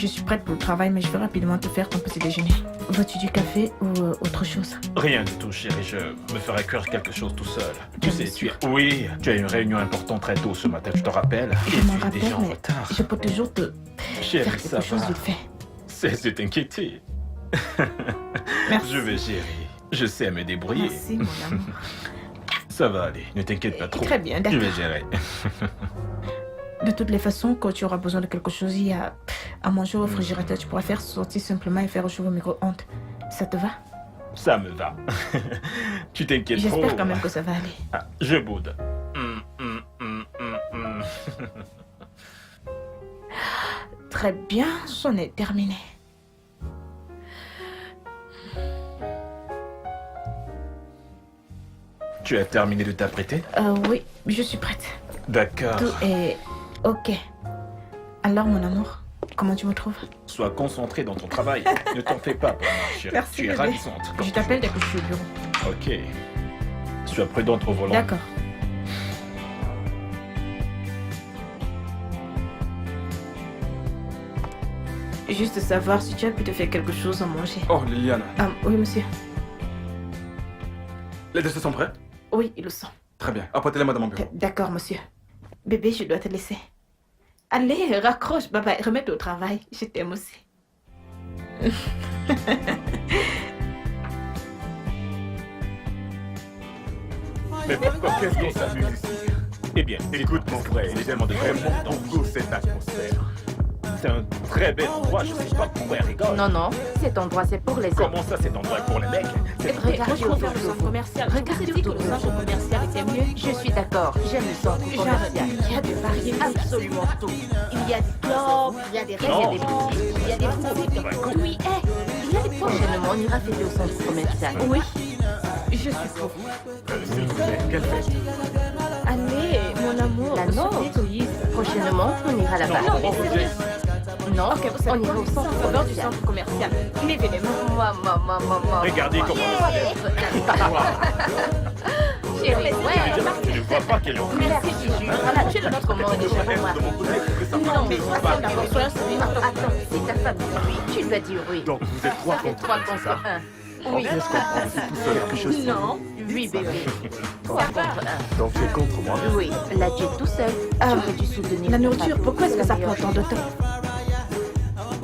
Je suis prête pour le travail, mais je vais rapidement te faire ton petit déjeuner. Veux-tu du café ou autre chose? Rien du tout, chérie. Je me ferai cuire quelque chose tout seul. Tu Bien sais, sûr. Oui, tu as une réunion importante très tôt ce matin, je te rappelle. Je Et m'en tu es déjà rappelle, en mais retard. je peux toujours te Chérie, faire ça quelque chose va. vite fait. C'est t'inquiéter. Merci. Je vais gérer. Je sais me débrouiller. Merci, mon amour. Ça va aller, ne t'inquiète pas trop. Très bien, Je d'accord. vais gérer. De toutes les façons, quand tu auras besoin de quelque chose, il y a à manger au réfrigérateur. Tu pourras faire sortir simplement et faire chauffer au micro-ondes. Ça te va? Ça me va. Tu t'inquiètes trop. J'espère quand même que ça va aller. Ah, je boude. Mm. Très bien, c'en est terminé. Tu as terminé de t'apprêter? Oui, je suis prête. D'accord. Tout est OK. Alors, mon amour, comment tu me trouves? Sois concentré dans ton travail. Ne t'en fais pas pour moi, chérie. Merci, Tu es bébé. ravissante. comme Je t'appelle dès toujours. que je suis au bureau. Ok. Sois prudente au volant. D'accord. Juste savoir si tu as pu te faire quelque chose à manger. Oh, Liliane. Oui, monsieur. Les décès sont prêts? Oui, ils le sont. Très bien. Apportez-les-moi dans mon bureau. D'accord, monsieur. Bébé, je dois te laisser. Allez, raccroche, bye bye. Remets-toi au travail. Je t'aime aussi. Mais pourquoi qu'est-ce qu'on s'amuse ici? Eh bien, écoute mon frère, il est tellement de vrai monde dans tout cette atmosphère. C'est un très bel endroit, je sais pas pourquoi elle rigole. Non, non, cet endroit c'est pour les hommes. Comment ça, cet endroit est pour les mecs? C'est Regardez autour de vous. commercial. Regardez dit que autour le de centre vous. commercial était mieux. Je suis d'accord, j'aime le centre commercial. Il y a des variétés. Absolument tout. Il y a des clubs, il y a des restos, il y a des boutiques, il y a des boutiques. Oui, il y a des prochainement, on ira fêter au centre commercial. Oui, je suis pour. S'il vous plaît, quelle fête? Allez, mon amour. La nôtre. Prochainement, on ira là-bas. Non, mais c'est vrai. Non, Ok, vous savez on ira quoi? au centre En dehors du commercial. centre commercial. L'événement. Maman. Regardez comment Chérie, ouais. Tu ne vois pas qu'elle est en train Merci, Gigi. Voilà, tu es de notre commande déjà pour moi. de mon côté pour que ça Non, mais marche. sois d'abord, sois sérieux. Attends, si ta femme dit oui, tu dois dire oui. Donc vous êtes trois Ça fait contre 3 un, c'est ça? contre 1. Oui. Est-ce qu'on prend ici tout seul quelque chose? Non. Oui, bébé. 3 contre 1. Donc tu es contre moi? Oui, là tu es tout seul. Tu aurais dû soutenir La ta nourriture, femme. pourquoi est-ce que C'est ça la prend meilleure tant de chose. temps?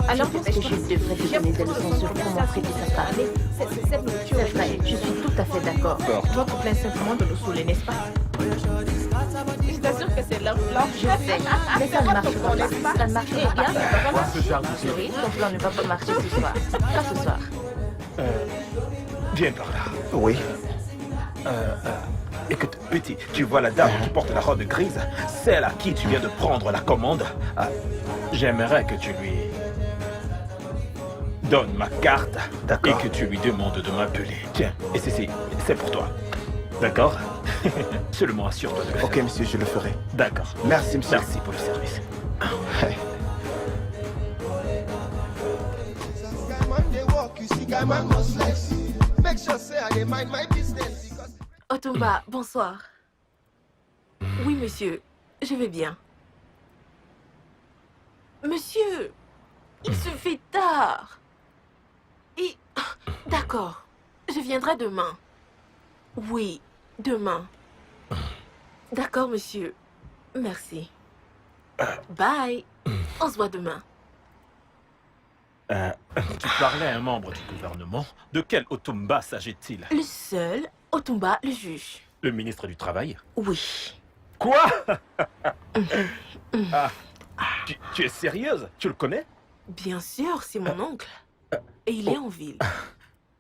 Alors, je pense que je devrais te donner des leçons sur comment traiter ta femme. Cette nourriture C'est vrai, je suis tout à fait d'accord. Votre plaît simplement de nous saouler, n'est-ce pas? Je t'assure que c'est leur plan. Je sais, mais ça ne marchera pas. Ça ne marchera pas. Chérie, ton plan ne va pas marcher ce soir. Pas ce soir. Viens par là. Oui. Écoute, petit, tu vois la dame qui porte la robe grise? Celle à qui tu viens de prendre la commande? J'aimerais que tu lui donnes ma carte et que tu lui demandes de m'appeler. Tiens, et c'est pour toi. D'accord? Seulement assure-toi de le faire. Ok, monsieur, je le ferai. D'accord. Merci, monsieur. Merci pour le service. Otumba, bonsoir. Oui, monsieur, je vais bien. Monsieur, il se fait tard. Et... D'accord, je viendrai demain. Oui, demain. D'accord, monsieur. Merci. Bye. On se voit demain. Tu parlais à un membre du gouvernement. De quel Otumba s'agit-il? Le seul, Otumba, le juge. Le ministre du Travail? Oui. Quoi? Tu es sérieuse? Tu le connais? Bien sûr, c'est mon oncle. Et il est en ville.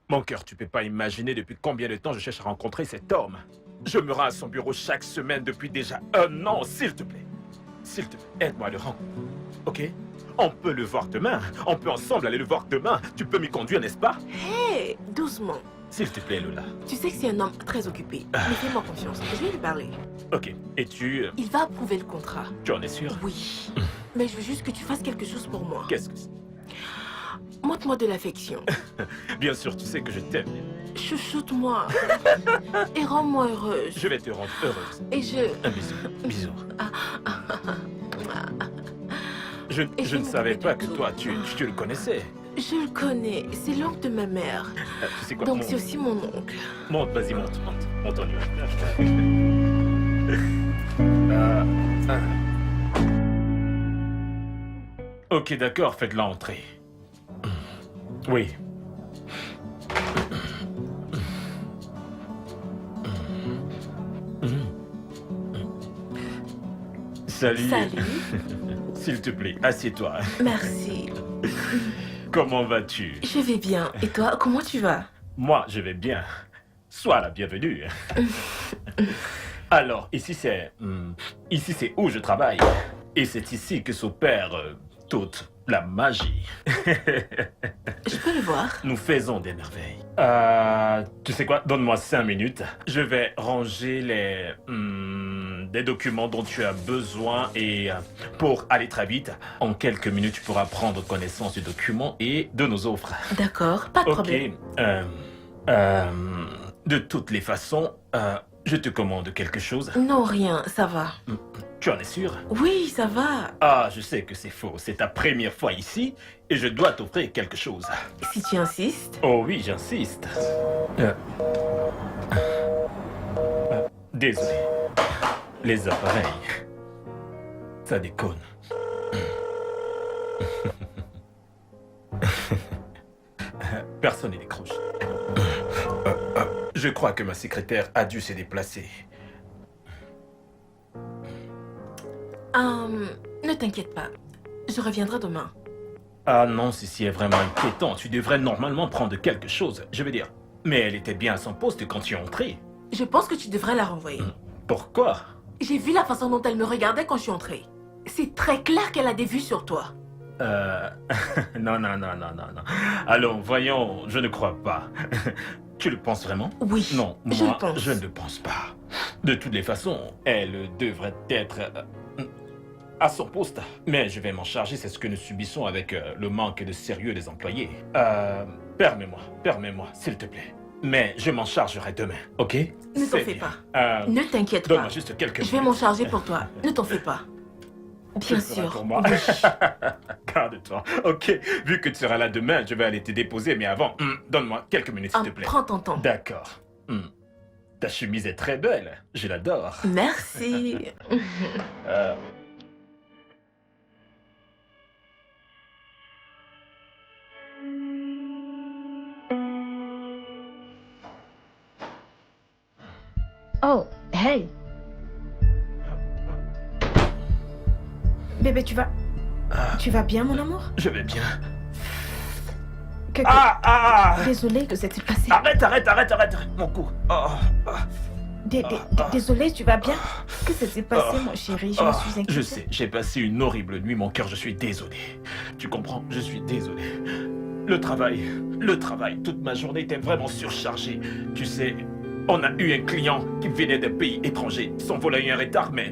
Mon cœur, tu peux pas imaginer depuis combien de temps je cherche à rencontrer cet homme. Je me rends à son bureau chaque semaine depuis déjà 1 an, s'il te plaît. S'il te plaît, aide-moi à le rendre. Ok? On peut le voir demain. On peut ensemble aller le voir demain. Tu peux m'y conduire, n'est-ce pas? Hé, doucement. S'il te plaît, Lola. Tu sais que c'est un homme très occupé. Mais fais-moi confiance. Je vais lui parler. Ok. Et tu Il va approuver le contrat. en es sûr? Oui. Mais je veux juste que tu fasses quelque chose pour moi. Qu'est-ce que c'est? Montre-moi de l'affection. Bien sûr, tu sais que je t'aime. Chouchoute-moi. Et rends-moi heureuse. Je vais te rendre heureuse. Et je... Un bisou. Bisous. Je Et je ne me savais rappelle pas de que tout. toi, tu le connaissais. Je le connais, c'est l'oncle de ma mère. Tu sais quoi, Donc monte, c'est aussi mon oncle. monte, vas-y, monte, on y va. Ok, d'accord, faites-la entrer. Oui. Salut. Salut. S'il te plaît, assieds-toi. Merci. Comment vas-tu? Je vais bien. Et toi, comment tu vas? Moi, je vais bien. Sois la bienvenue. Alors, ici c'est où je travaille. Et c'est ici que s'opère toute la magie. Je peux le voir? Nous faisons des merveilles. Tu sais quoi? Donne-moi 5 minutes. Je vais ranger des documents dont tu as besoin et pour aller très vite, en quelques minutes, tu pourras prendre connaissance du document et de nos offres. D'accord, pas de problème. De toutes les façons, je te commande quelque chose. Non, rien, ça va. Tu en es sûr? Oui, ça va. Ah, je sais que c'est faux. C'est ta première fois ici et je dois t'offrir quelque chose. Si tu insistes. Oh oui, j'insiste. Désolé. Les appareils. Ça déconne. Personne n'y décroche. Je crois que ma secrétaire a dû se déplacer. Ne t'inquiète pas. Je reviendrai demain. Ah non, ceci est vraiment inquiétant. Tu devrais normalement prendre quelque chose. Je veux dire, mais elle était bien à son poste quand tu es entré. Je pense que tu devrais la renvoyer. Pourquoi? J'ai vu la façon dont elle me regardait quand je suis entrée. C'est très clair qu'elle a des vues sur toi. Non. Allons, voyons, je ne crois pas. Tu le penses vraiment? Oui, Non, je le moi, pense. je ne le pense pas. De toutes les façons, elle devrait être à son poste. Mais je vais m'en charger, c'est ce que nous subissons avec le manque de sérieux des employés. Permets-moi, s'il te plaît. Mais je m'en chargerai demain, ok? Ne t'en C'est fais bien. pas. Ne t'inquiète pas. Donne-moi juste quelques Je vais minutes. m'en charger pour toi. Ne t'en fais pas. Tu Bien le feras sûr. pour moi. Oui. Garde-toi. Ok, vu que tu seras là demain, je vais aller te déposer, mais avant, donne-moi quelques minutes, s'il te plaît. Prends ton temps. D'accord. Ta chemise est très belle. Je l'adore. Merci. Oh, hey. Bébé, tu vas bien, mon amour? Je vais bien. Désolée que ça t'est passé. Arrête, mon cou. Désolée, tu vas bien? Que ça s'est passé, mon chéri? Je me suis inquiétée. Je sais, j'ai passé une horrible nuit, mon cœur, je suis désolé. Tu comprends? Je suis désolé. Le travail, toute ma journée était vraiment surchargée. Tu sais, on a eu un client qui venait d'un pays étranger. Son vol a eu un retard, mais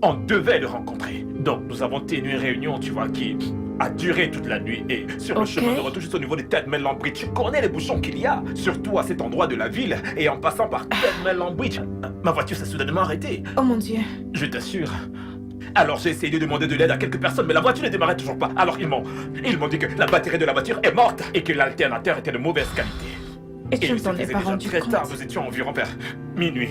on devait le rencontrer. Donc, nous avons tenu une réunion, tu vois, qui a duré toute la nuit. Et sur le chemin de retour, juste au niveau de Tedman Bridge, tu connais les bouchons qu'il y a, surtout à cet endroit de la ville. Et en passant par Tedman Bridge, ma voiture s'est soudainement arrêtée. Oh mon Dieu. Je t'assure. Alors j'ai essayé de demander de l'aide à quelques personnes, mais la voiture ne démarrait toujours pas. Alors ils m'ont dit que la batterie de la voiture est morte et que l'alternateur était de mauvaise qualité. Et tu ne il t'en se es faisait pas déjà rendu très compte? tard, nous étions environ vers minuit.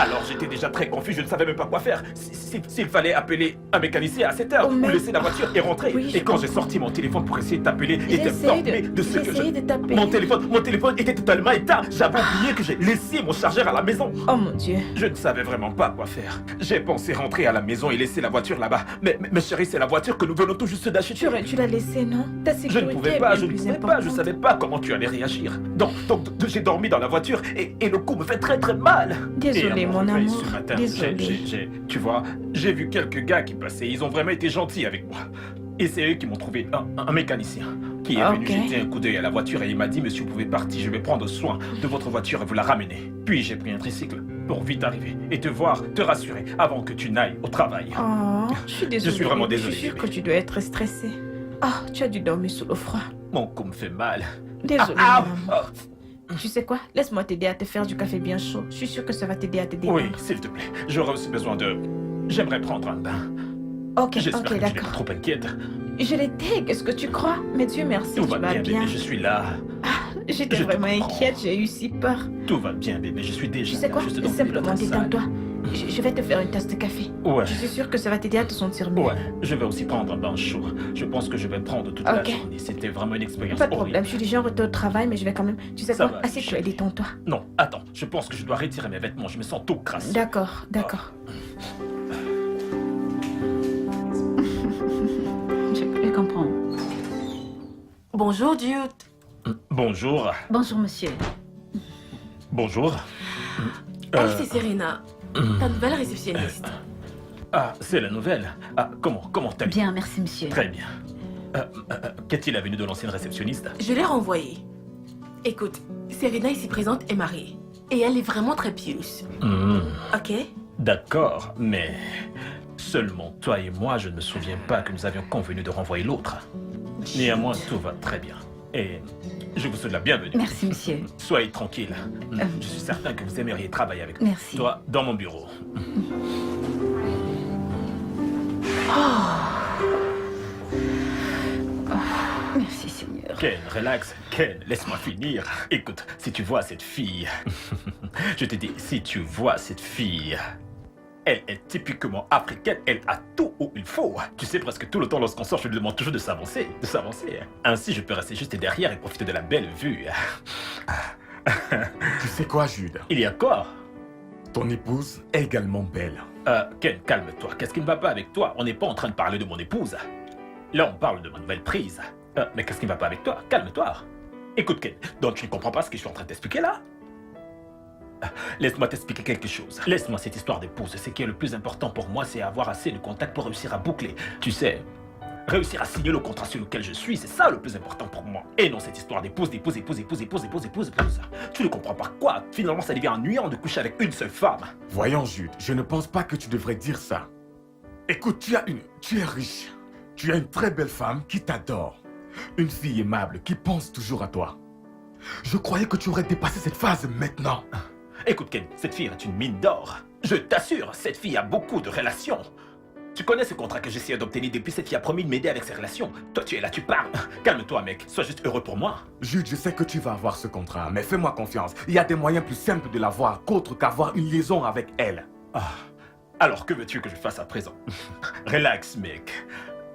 Alors j'étais déjà très confus, je ne savais même pas quoi faire. S'il fallait appeler un mécanicien à 7 heures Oh, ou mais- laisser la voiture et rentrer. Oui, et quand je j'ai sorti mon téléphone pour essayer de t'appeler et J'ai t'informer de ce que essayé de t'appeler. Mon téléphone était totalement éteint. J'avais oublié que j'ai laissé mon chargeur à la maison. Oh mon Dieu. Je ne savais vraiment pas quoi faire. J'ai pensé rentrer à la maison et laisser la voiture là-bas. Mais chérie, c'est la voiture que nous venons tout juste d'acheter. Tu l'as laissé, non? Ta Je sécurité ne pouvais est pas, bien je ne plus pouvais pas, je importante. savais pas comment tu allais réagir. Donc j'ai dormi dans la voiture et le coup me fait très très mal. Désolée, Et à mon réveil amour. ce matin, Désolée. tu vois, j'ai vu quelques gars qui passaient, ils ont vraiment été gentils avec moi. Et c'est eux qui m'ont trouvé un mécanicien qui est venu Ok. jeter un coup d'œil à la voiture et il m'a dit, monsieur, vous pouvez partir, je vais prendre soin de votre voiture et vous la ramener. Puis j'ai pris un tricycle pour vite arriver et te voir, te rassurer avant que tu n'ailles au travail. Oh, je suis désolée. Je suis vraiment bébé. désolé, Je suis sûre bébé. que tu dois être stressée. Ah, tu as dû dormir sous le froid. Mon cou me fait mal. Désolée, Ah, mon amour. Tu sais quoi? Laisse-moi t'aider à te faire du café bien chaud. Je suis sûre que ça va t'aider à te détendre. Oui, s'il te plaît. J'aurais aussi besoin de... J'aimerais prendre un bain. Ok, J'espère ok, que tu n'es pas d'accord. trop inquiète. Je l'étais, qu'est-ce que tu crois? Mais Dieu merci, Tout tu va vas bien, bien. bébé, je suis là. J'étais Je te vraiment comprends. inquiète, j'ai eu si peur. Tout va bien, bébé, je suis déjà Tu sais là, quoi? juste dans Simplement une salle. détends-toi. Je vais te faire une tasse de café. Ouais. Je suis sûre que ça va t'aider à te sentir mieux. Ouais, je vais aussi prendre un bain chaud. Je pense que je vais prendre toute la Ok. journée. C'était vraiment une expérience Pas de horrible. problème, je suis déjà en retour au travail, mais je vais quand même. Tu sais Ça quoi? va, Assieds-toi et chérie. détends-toi. Non, attends, je pense que je dois retirer mes vêtements. Je me sens tout crasseux. D'accord, d'accord. Je comprends. Bonjour, Jude. Bonjour. Bonjour, monsieur. Bonjour. Elle, c'est Serena, ta nouvelle réceptionniste. Ah, c'est la nouvelle. Ah, comment t'as Bien, merci, monsieur. Très bien. Qu'est-il advenu de l'ancienne réceptionniste? Je l'ai renvoyée. Écoute, Serena ici présente est mariée. Et elle est vraiment très pieuse. Ok? D'accord, mais seulement toi et moi, je ne me souviens pas que nous avions convenu de renvoyer l'autre. Néanmoins, tout va très bien. Et je vous souhaite la bienvenue. Merci, monsieur. Soyez tranquille. Je suis certain que vous aimeriez travailler avec moi. Merci. Toi, dans mon bureau. Merci, Seigneur. Ken, relax. Ken, laisse-moi finir. Écoute, si tu vois cette fille... je te dis, si tu vois cette fille... Elle est typiquement africaine, elle a tout où il faut. Tu sais, presque tout le temps lorsqu'on sort, je lui demande toujours de s'avancer, de s'avancer. Ainsi, je peux rester juste derrière et profiter de la belle vue. Tu sais quoi, Jude? Il y a quoi? Ton épouse est également belle. Ken, calme-toi. Qu'est-ce qui ne va pas avec toi? On n'est pas en train de parler de mon épouse. Là, on parle de ma nouvelle prise. Mais qu'est-ce qui ne va pas avec toi? Calme-toi. Écoute, Ken, donc tu ne comprends pas ce que je suis en train de t'expliquer là? Laisse-moi t'expliquer quelque chose. Laisse-moi cette histoire d'épouse. Ce qui est le plus important pour moi, c'est avoir assez de contacts pour réussir à boucler. Tu sais, réussir à signer le contrat sur lequel je suis, c'est ça le plus important pour moi. Et non cette histoire d'épouse. Tu ne comprends pas quoi? Finalement, ça devient ennuyant de coucher avec une seule femme. Voyons, Jude, je ne pense pas que tu devrais dire ça. Écoute, tu es riche. Tu as une très belle femme qui t'adore. Une fille aimable qui pense toujours à toi. Je croyais que tu aurais dépassé cette phase maintenant. Écoute, Ken, cette fille est une mine d'or. Je t'assure, cette fille a beaucoup de relations. Tu connais ce contrat que j'essayais d'obtenir depuis cette fille a promis de m'aider avec ses relations. Toi, tu es là, tu parles. Calme-toi, mec. Sois juste heureux pour moi. Jude, je sais que tu vas avoir ce contrat, mais fais-moi confiance. Il y a des moyens plus simples de l'avoir qu'autre qu'avoir une liaison avec elle. Alors, que veux-tu que je fasse à présent? Relax, mec.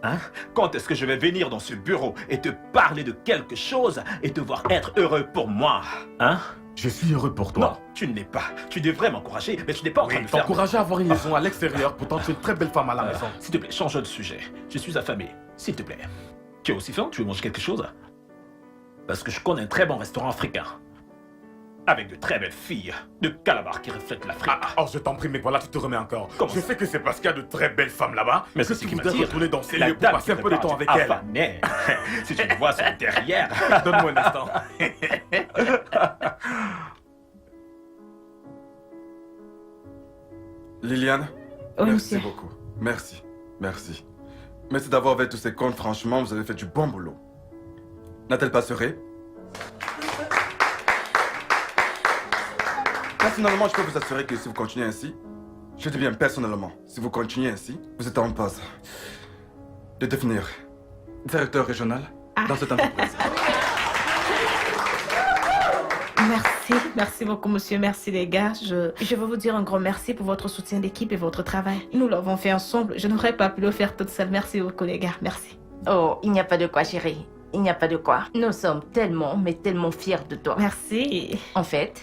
Hein? Quand est-ce que je vais venir dans ce bureau et te parler de quelque chose et devoir être heureux pour moi? Hein? Je suis heureux pour toi. Non, tu ne l'es pas. Tu devrais m'encourager, mais tu n'es pas en train de faire... T'encourager à avoir une liaison à l'extérieur, pourtant tu es une très belle femme à la maison. S'il te plaît, change de sujet. Je suis affamé. S'il te plaît. Tu as aussi faim? Tu veux manger quelque chose? Parce que je connais un très bon restaurant africain. Avec de très belles filles. De calamars qui reflètent l'Afrique. Oh, je t'en prie, mais voilà, tu te remets encore. Comment Je ça? sais que c'est parce qu'il y a de très belles femmes là-bas Mais que c'est ce tu qui voudrais m'attire. retourner dans ces La lieux pour dame passer un qui peu de prépare temps du avec elle. affamé. Si tu me vois son derrière. Donne-moi un instant. Liliane, Oui, merci monsieur. beaucoup. Merci, merci. Merci d'avoir fait tous ces comptes. Franchement, vous avez fait du bon boulot. N'a-t-elle pas serré? Personnellement, je peux vous assurer que si vous continuez ainsi, je dis bien personnellement, si vous continuez ainsi, vous êtes en passe de devenir directeur régional dans cette entreprise. Merci beaucoup, monsieur. Merci, les gars. Je veux vous dire un grand merci pour votre soutien d'équipe et votre travail. Nous l'avons fait ensemble. Je n'aurais pas pu le faire toute seule. Merci beaucoup, les gars. Merci. Oh, il n'y a pas de quoi, chérie. Il n'y a pas de quoi. Nous sommes tellement, mais tellement fiers de toi. Merci. En fait,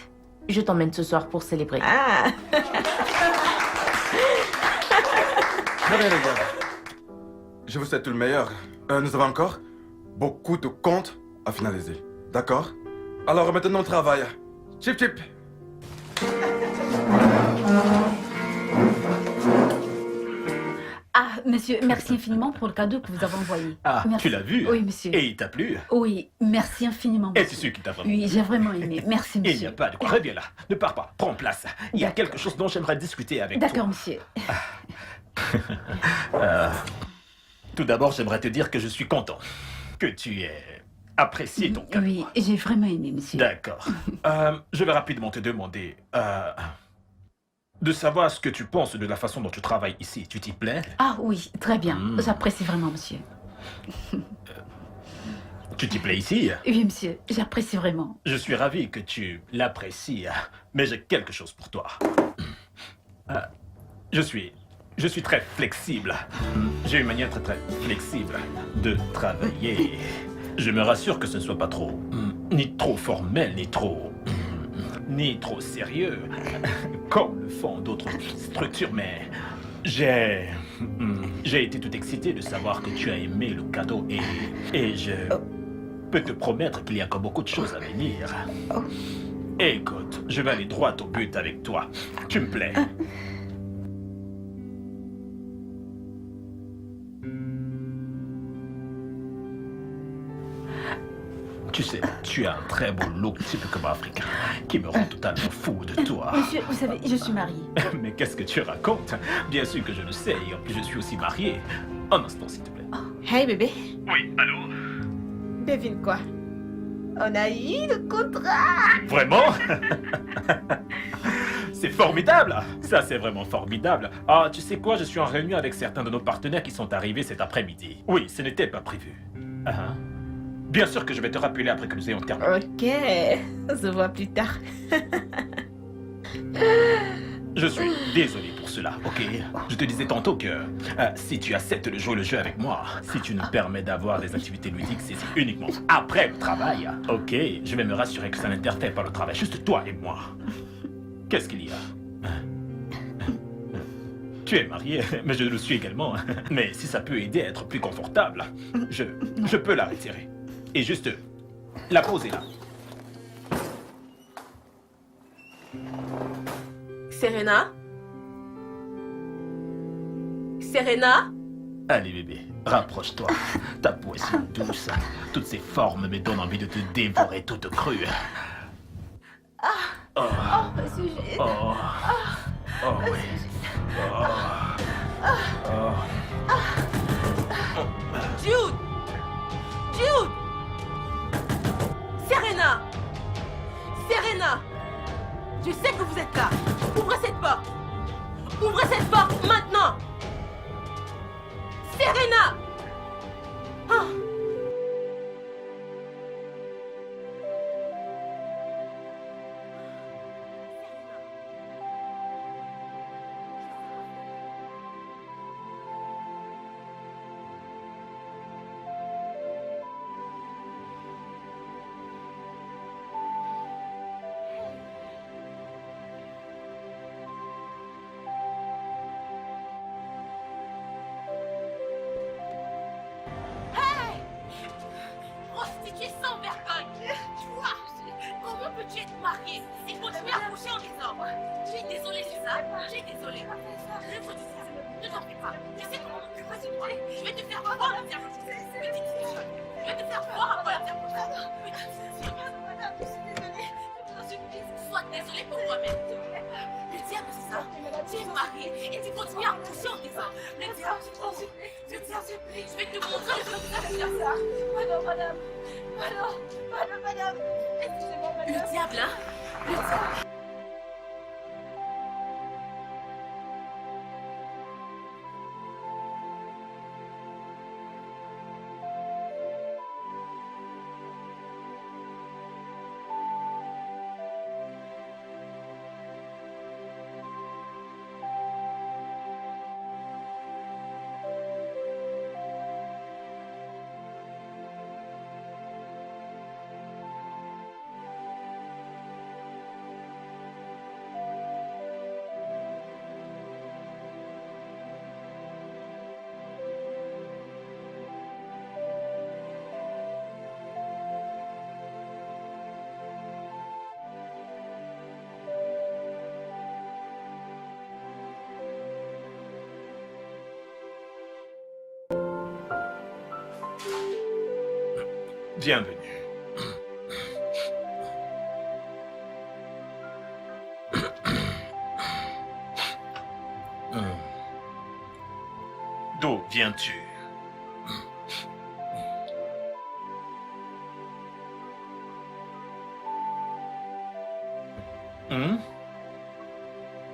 je t'emmène ce soir pour célébrer. Ah, Très bien, les gars. Je vous souhaite tout le meilleur. Nous avons encore beaucoup de comptes à finaliser. D'accord? Alors maintenant au travail. Chip chip. Ah, monsieur, merci infiniment pour le cadeau que vous avez envoyé. Ah, Merci. tu l'as vu? Oui, monsieur. Et il t'a plu? Oui, merci infiniment. Et monsieur. c'est sûr qu'il t'a vraiment... Oui, j'ai vraiment aimé. Merci, Il n'y monsieur. a pas de quoi. Reviens là. Ne pars pas. Prends place. Il y a D'accord. quelque chose dont j'aimerais discuter avec toi. D'accord, monsieur. Tout d'abord, j'aimerais te dire que je suis content que tu aies apprécié ton cadeau. Oui, j'ai vraiment aimé, monsieur. D'accord. Je vais rapidement te demander... de savoir ce que tu penses de la façon dont tu travailles ici. Tu t'y plais? Ah oui, très bien. J'apprécie vraiment, monsieur. Tu t'y plais ici? Oui, monsieur, j'apprécie vraiment. Je suis ravi que tu l'apprécies, mais j'ai quelque chose pour toi. Je suis très flexible. J'ai une manière très flexible de travailler. Je me rassure que ce ne soit pas trop, ni trop formel, ni trop sérieux, comme le font d'autres structures, mais j'ai été tout excité de savoir que tu as aimé le cadeau et je peux te promettre qu'il y a encore beaucoup de choses à venir. Écoute, je vais aller droit au but avec toi. Tu me plais. Tu sais, tu as un très beau look typiquement africain qui me rend totalement fou de toi. Monsieur, vous savez, je suis mariée. Mais qu'est-ce que tu racontes? Bien sûr que je le sais, et en plus je suis aussi marié. Un instant, s'il te plaît. Hey bébé, Oui, allô? devine quoi? On a eu le contrat. Vraiment? C'est formidable! Ça, c'est vraiment formidable. Ah, tu sais quoi? Je suis en réunion avec certains de nos partenaires qui sont arrivés cet après-midi. Oui, ce n'était pas prévu. Ah. Bien sûr que je vais te rappeler après que nous ayons terminé. Ok, on se voit plus tard. Je suis désolé pour cela, ok? Je te disais tantôt que si tu acceptes de jouer le jeu avec moi, si tu nous permets d'avoir des activités ludiques, c'est uniquement après le travail, ok? Je vais me rassurer que ça n'interfère pas le travail, juste toi et moi. Qu'est-ce qu'il y a? Tu es marié, mais je le suis également. Mais si ça peut aider à être plus confortable, je peux la retirer. Et juste la poser là. Serena? Serena? Allez bébé, rapproche-toi. Ta peau est si douce. Toutes ces formes me donnent envie de te dévorer toute crue. Oh, Monsieur, j'ai... oh, oh oui. Oh. Jude! Jude! Serena! Serena! Je sais que vous êtes là. Ouvrez cette porte. Ouvrez cette porte maintenant. Serena! Ah. Prostituée sans vergogne! Toi, comment peux-tu être mariée et continuer à coucher en désordre? Je suis désolée, Suzanne. Je suis désolée. Ne t'en fais pas. Tu sais comment m'occuper de toi. Je vais te faire voir la terre. Petite fille. Je vais te faire voir à quoi la terre. Petite fille. Madame, je suis désolée. Sois désolée pour toi-même. Le diable, c'est ça. Tu es mariée et tu continues à coucher en désordre. Le diable, je vais te montrer le résultat de ça. Madame. Excusez-moi, madame. Le diable, hein? Le diable. Bienvenue. D'où viens-tu?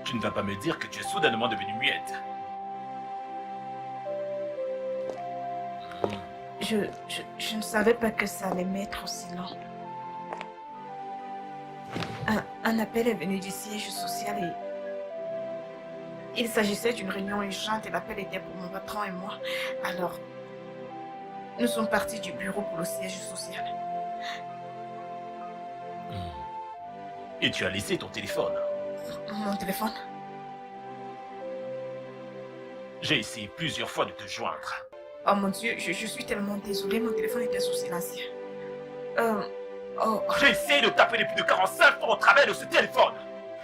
Tu ne vas pas me dire que tu es soudainement devenue muette. Je ne savais pas que ça allait m'être aussi long. Un appel est venu du siège social et... Il s'agissait d'une réunion urgente et l'appel était pour mon patron et moi. Alors, nous sommes partis du bureau pour le siège social. Et tu as laissé ton téléphone. Mon téléphone? J'ai essayé plusieurs fois de te joindre. Oh mon Dieu, je suis tellement désolée, mon téléphone était sous silencieux. J'ai essayé de t'appeler plus de 45 fois au travers de ce téléphone.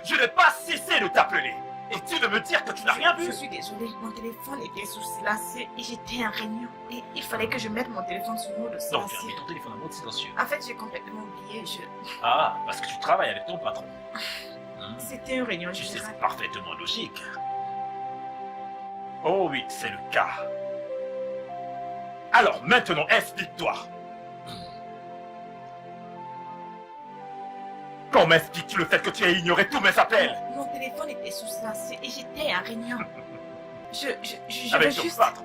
Je n'ai pas cessé de t'appeler. Et tu veux me dire que tu n'as rien vu? Je suis désolée, mon téléphone était sous silencieux et j'étais en réunion. Et il fallait que je mette mon téléphone sous mode Donc tu silencieux. as mis ton téléphone en mode silencieux. En fait, j'ai complètement oublié. Ah, parce que tu travailles avec ton patron. C'était une réunion Tu sais, générale. c'est parfaitement logique. Oh oui, c'est le cas. Alors maintenant, explique-toi. Comment expliques-tu le fait que tu aies ignoré tous mes appels? Mon téléphone était sous silencieux et j'étais en réunion. Je Avec veux ton juste... patron.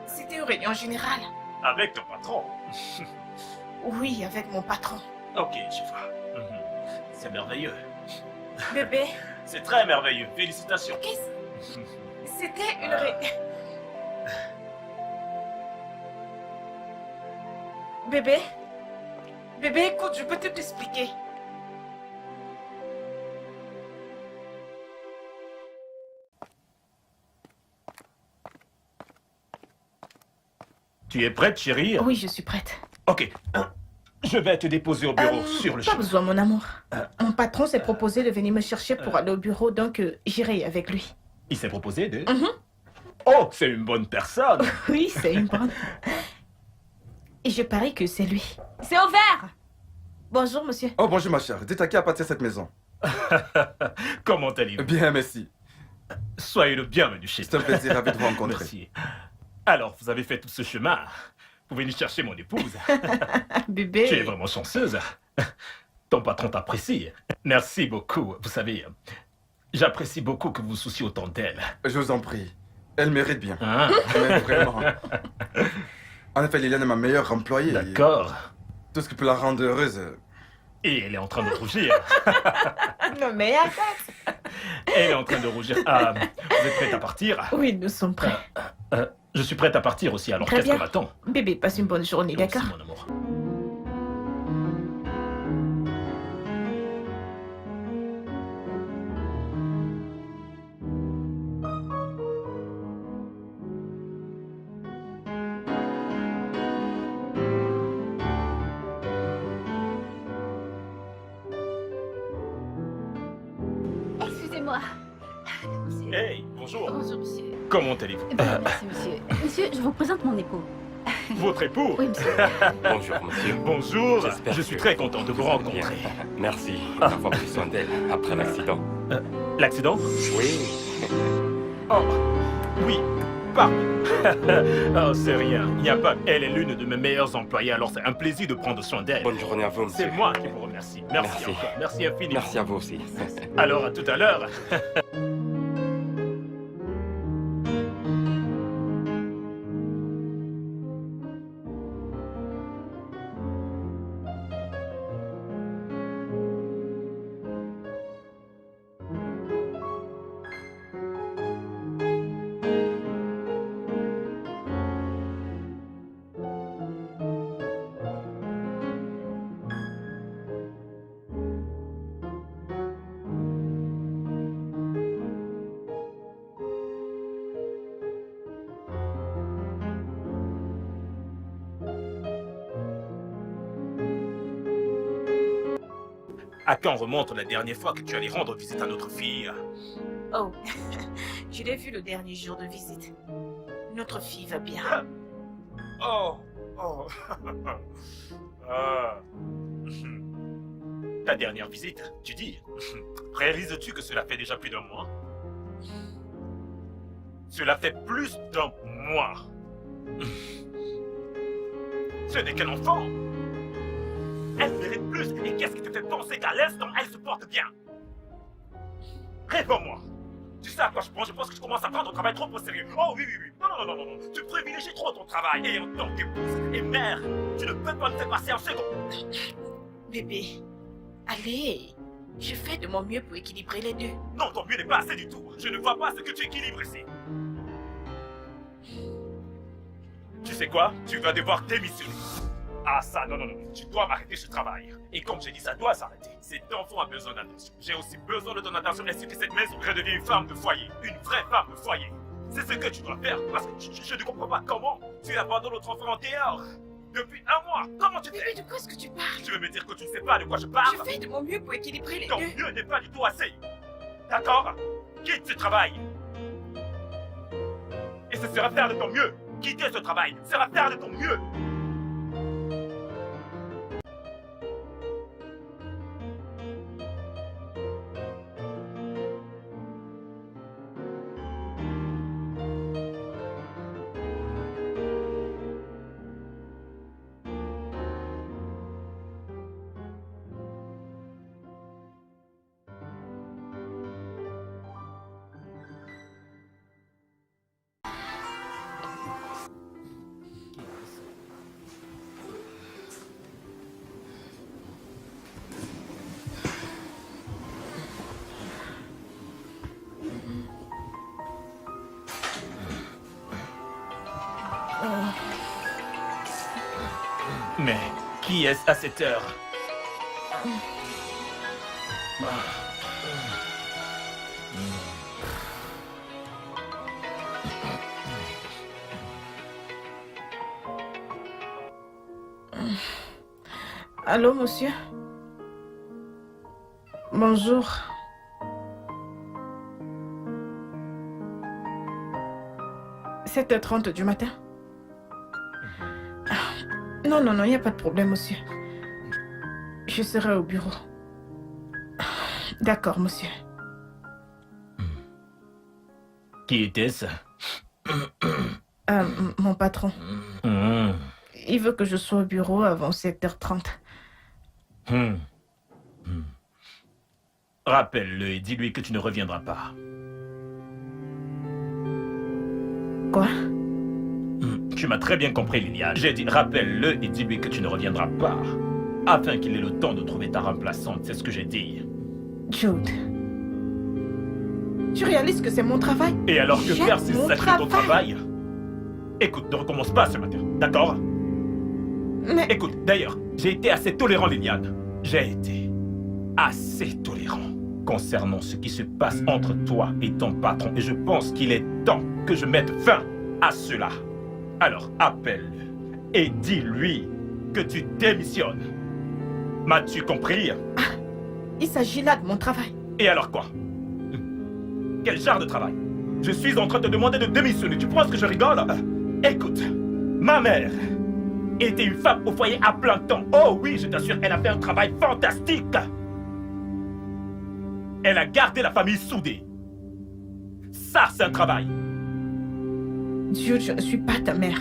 C'était une réunion générale. Avec ton patron. Oui, avec mon patron. Ok, je vois. C'est merveilleux. Bébé, C'est très merveilleux. Félicitations. c'était une Bébé, écoute, je peux tout t'expliquer. Tu es prête, chérie? Oui, je suis prête. Ok. Je vais te déposer au bureau sur le Pas chemin. besoin, mon amour. Mon patron s'est proposé de venir me chercher pour aller au bureau, donc j'irai avec lui. Il s'est proposé de... Oh, c'est une bonne personne. Oui, c'est une bonne. Et je parie que c'est lui. C'est ouvert! Bonjour, monsieur. Oh, bonjour ma chère. Dites à qui appartient cette maison? Comment allez-vous? Bien, merci. Soyez le bienvenu chez C'est un plaisir ravi de vous rencontrer. Merci. Alors, vous avez fait tout ce chemin pour venir chercher mon épouse. Bébé. Tu es vraiment chanceuse. Ton patron t'apprécie. Merci beaucoup. Vous savez, j'apprécie beaucoup que vous vous souciez autant d'elle. Je vous en prie. Elle mérite bien. Ah, Mais vraiment. En effet, Liliane est ma meilleure employée. d'accord. Tout ce qui peut la rendre heureuse. Et elle est en train de rougir. Non, mais arrête. Elle est en train de rougir. Ah, vous êtes prête à partir? Oui, nous sommes prêts. Je suis prête à partir aussi, alors Très qu'est-ce bien. qu'on attend? Bébé, passe une bonne journée, Merci, d'accord? mon amour. Excusez-moi. Monsieur. Hey, bonjour. Bonjour, monsieur. Comment allez-vous? Merci, monsieur. Monsieur, je vous présente mon époux. Votre époux? Oui, monsieur. Bonjour, monsieur. Bonjour. J'espère Je suis que très content de vous Bien. rencontrer. Merci d'avoir pris soin d'elle après l'accident. L'accident? Oui. Oh, oui, pardon. Oh, c'est rien. Il n'y a pas. Elle est l'une de mes meilleures employées, alors c'est un plaisir de prendre soin d'elle. Bonne journée à vous, monsieur. C'est moi qui vous remercie. Merci, Merci. encore. Merci infiniment. Merci à vous aussi. Alors, à tout à l'heure. À quand remonte la dernière fois que tu allais rendre visite à notre fille? Oh, je l'ai vu le dernier jour de visite. Notre fille va bien. Oh, oh. Ah. Ta dernière visite, tu dis? Réalises-tu que cela fait déjà plus d'un mois? Cela fait plus d'un mois. Ce n'est qu'un enfant. Elle mérite plus. Et qu'est-ce qui te fait penser qu'à l'instant, elle se porte bien? Réponds-moi. Tu sais à quoi je pense? Je pense que je commence à prendre ton travail trop au sérieux. Oh oui, oui, oui. Non, non, non, non, non. Tu privilégies trop ton travail. Et en tant qu'épouse et mère, tu ne peux pas me faire passer en second. Bébé, allez. Je fais de mon mieux pour équilibrer les deux. Non, ton mieux n'est pas assez du tout. Je ne vois pas ce que tu équilibres ici. Tu sais quoi? Tu vas devoir démissionner. Ah ça, non, non, non. Tu dois m'arrêter ce travail. Et comme j'ai dit, ça doit s'arrêter. Cet enfant a besoin d'attention. J'ai aussi besoin de ton attention ainsi que cette maison redevient une femme de foyer. Une vraie femme de foyer. C'est ce que tu dois faire. Parce que je ne comprends pas comment tu abandonnes notre enfant en dehors. Depuis un mois. Comment tu fais? Bébé, de quoi est-ce que tu parles? Tu veux me dire que tu ne sais pas de quoi je parle? Je fais de mon mieux pour équilibrer les Ton deux. mieux n'est pas du tout assez. D'accord? Quitte ce travail. Et ce sera faire de ton mieux. Quitter ce travail sera faire de ton mieux. Mais qui est-ce à cette heure? Allô, monsieur? Bonjour. « 7h30 du matin. Non, non, non, il n'y a pas de problème, monsieur. Je serai au bureau. D'accord, monsieur. Qui était-ce? Mon patron. Il veut que je sois au bureau avant 7h30. Rappelle-le et dis-lui que tu ne reviendras pas. Quoi? Tu m'as très bien compris, Liliane. J'ai dit rappelle-le et dis-lui que tu ne reviendras pas. Afin qu'il ait le temps de trouver ta remplaçante, c'est ce que j'ai dit. Jude. Tu réalises que c'est mon travail? Et alors que J'aime faire si mon c'est ton travail? Écoute, ne recommence pas ce matin, d'accord? Mais... Écoute, d'ailleurs, j'ai été assez tolérant, Liliane. J'ai été assez tolérant concernant ce qui se passe entre toi et ton patron. Et je pense qu'il est temps que je mette fin à cela. Alors, appelle-le et dis-lui que tu démissionnes. M'as-tu compris? Il s'agit là de mon travail. Et alors quoi? Quel genre de travail? Je suis en train de te demander de démissionner. Tu penses que je rigole? Écoute, ma mère était une femme au foyer à plein temps. Oh oui, je t'assure, elle a fait un travail fantastique. Elle a gardé la famille soudée. Ça, c'est un travail. Jude, je ne suis pas ta mère.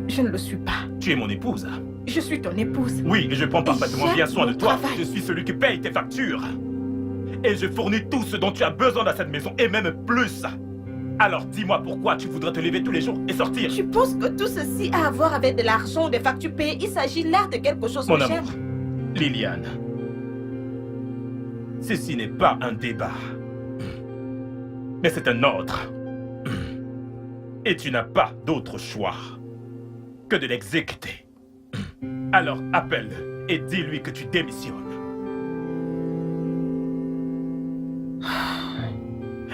Je ne le suis pas. Tu es mon épouse. Je suis ton épouse. Oui, et je prends parfaitement bien soin de mon toi. travail. Je suis celui qui paye tes factures. Et je fournis tout ce dont tu as besoin dans cette maison, et même plus. Alors dis-moi pourquoi tu voudrais te lever tous les jours et sortir. Tu penses que tout ceci a à voir avec de l'argent ou des factures payées? Il s'agit là de quelque chose Mon que amour, j'aime. Liliane, ceci n'est pas un débat, mais c'est un ordre. Et tu n'as pas d'autre choix que de l'exécuter. Alors appelle et dis-lui que tu démissionnes.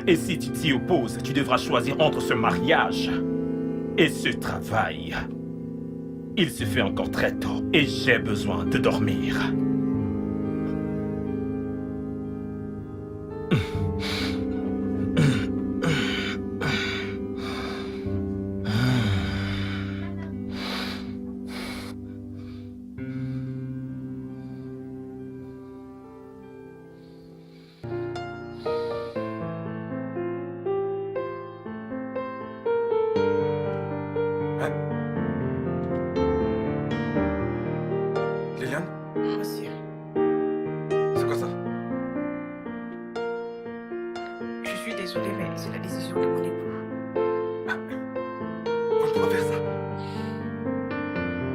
Et si tu t'y opposes, tu devras choisir entre ce mariage et ce travail. Il se fait encore très tôt et j'ai besoin de dormir. Liliane? Monsieur. suis désolée, mais c'est la décision de mon époux. Vous ne pouvez pas faire ça.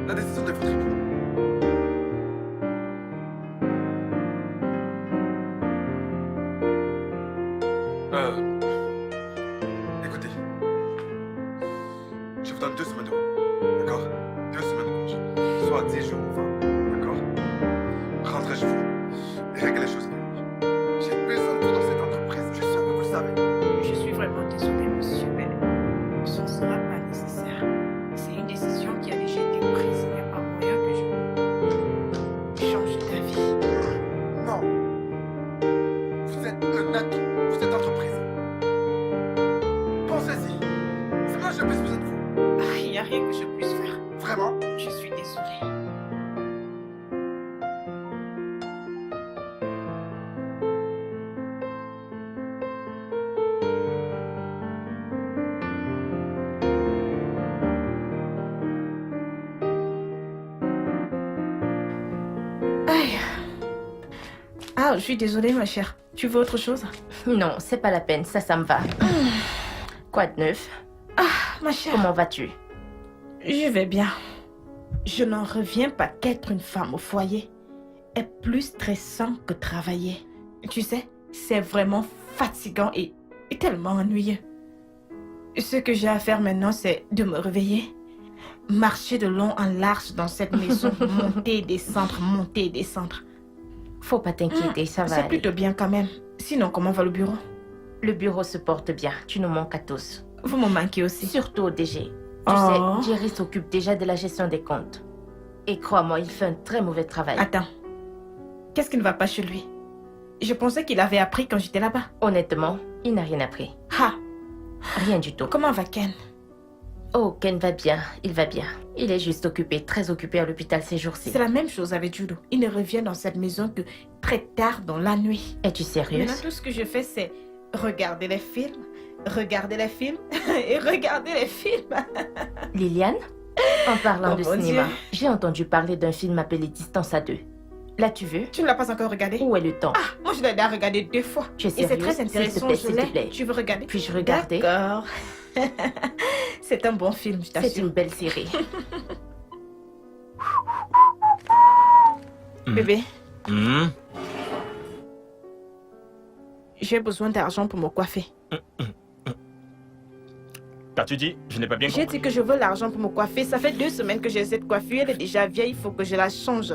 La décision de votre époux. Écoutez. Je vous donne 2 semaines de repos. D'accord? 2 semaines de congé. Soit 10 jours ou 20. D'accord? Rentrez chez vous et réglez les choses avec lui. J'ai besoin de vous dans cette entreprise. Je suis sûr que vous le savez. Je suis vraiment désolée, monsieur, mais ce ne sera pas nécessaire. C'est une décision qui a déjà été prise. Il n'y a pas moyen que je change d'avis. Non. Vous êtes un atout pour cette entreprise. Pensez-y. C'est moi, j'ai plus besoin de vous. Ah, il n'y a rien que je puisse faire. Vraiment? Je suis désolée. Aïe. Ah, je suis désolée, ma chère. Tu veux autre chose? Non, c'est pas la peine, ça me va. Quoi de neuf? Ma chère, Comment vas-tu? je vais bien. Je n'en reviens pas qu'être une femme au foyer est plus stressant que travailler. Tu sais, c'est vraiment fatigant et tellement ennuyeux. Ce que j'ai à faire maintenant, c'est de me réveiller, marcher de long en large dans cette maison, monter et descendre. Faut pas t'inquiéter, ça va C'est aller. plutôt bien quand même. Sinon, comment va le bureau? Le bureau se porte bien, tu nous manques à tous. Vous me manquez aussi. Surtout au DG. Tu Oh. sais, Jerry s'occupe déjà de la gestion des comptes. Et crois-moi, il fait un très mauvais travail. Attends, qu'est-ce qui ne va pas chez lui? Je pensais qu'il avait appris quand j'étais là-bas. Honnêtement, il n'a rien appris. Ah, Rien du tout. comment va Ken? Oh, Ken va bien, il va bien. Il est juste occupé, très occupé à l'hôpital ces jours-ci. C'est la même chose avec Judo. Il ne revient dans cette maison que très tard dans la nuit. Es-tu sérieuse? Maintenant, tout ce que je fais, c'est regarder les films et regarder les films. Liliane? En parlant Oh de mon cinéma, Dieu. j'ai entendu parler d'un film appelé Distance à 2. L'as-tu vu? Tu ne l'as pas encore regardé? Où est le temps? Ah, moi je l'ai déjà regardé 2 fois. Tu es Et c'est sérieuse? très S'il te intéressant, plaît, je s'il te plaît. l'ai. Tu veux regarder? Puis-je regarder? D'accord. C'est un bon film, je C'est t'assure. une belle série. Bébé, Hmm. j'ai besoin d'argent pour me coiffer. Qu'as-tu dit? Je n'ai pas bien J'ai compris. dit que je veux l'argent pour me coiffer. Ça fait 2 semaines que j'ai cette coiffure. Elle est déjà vieille, il faut que je la change.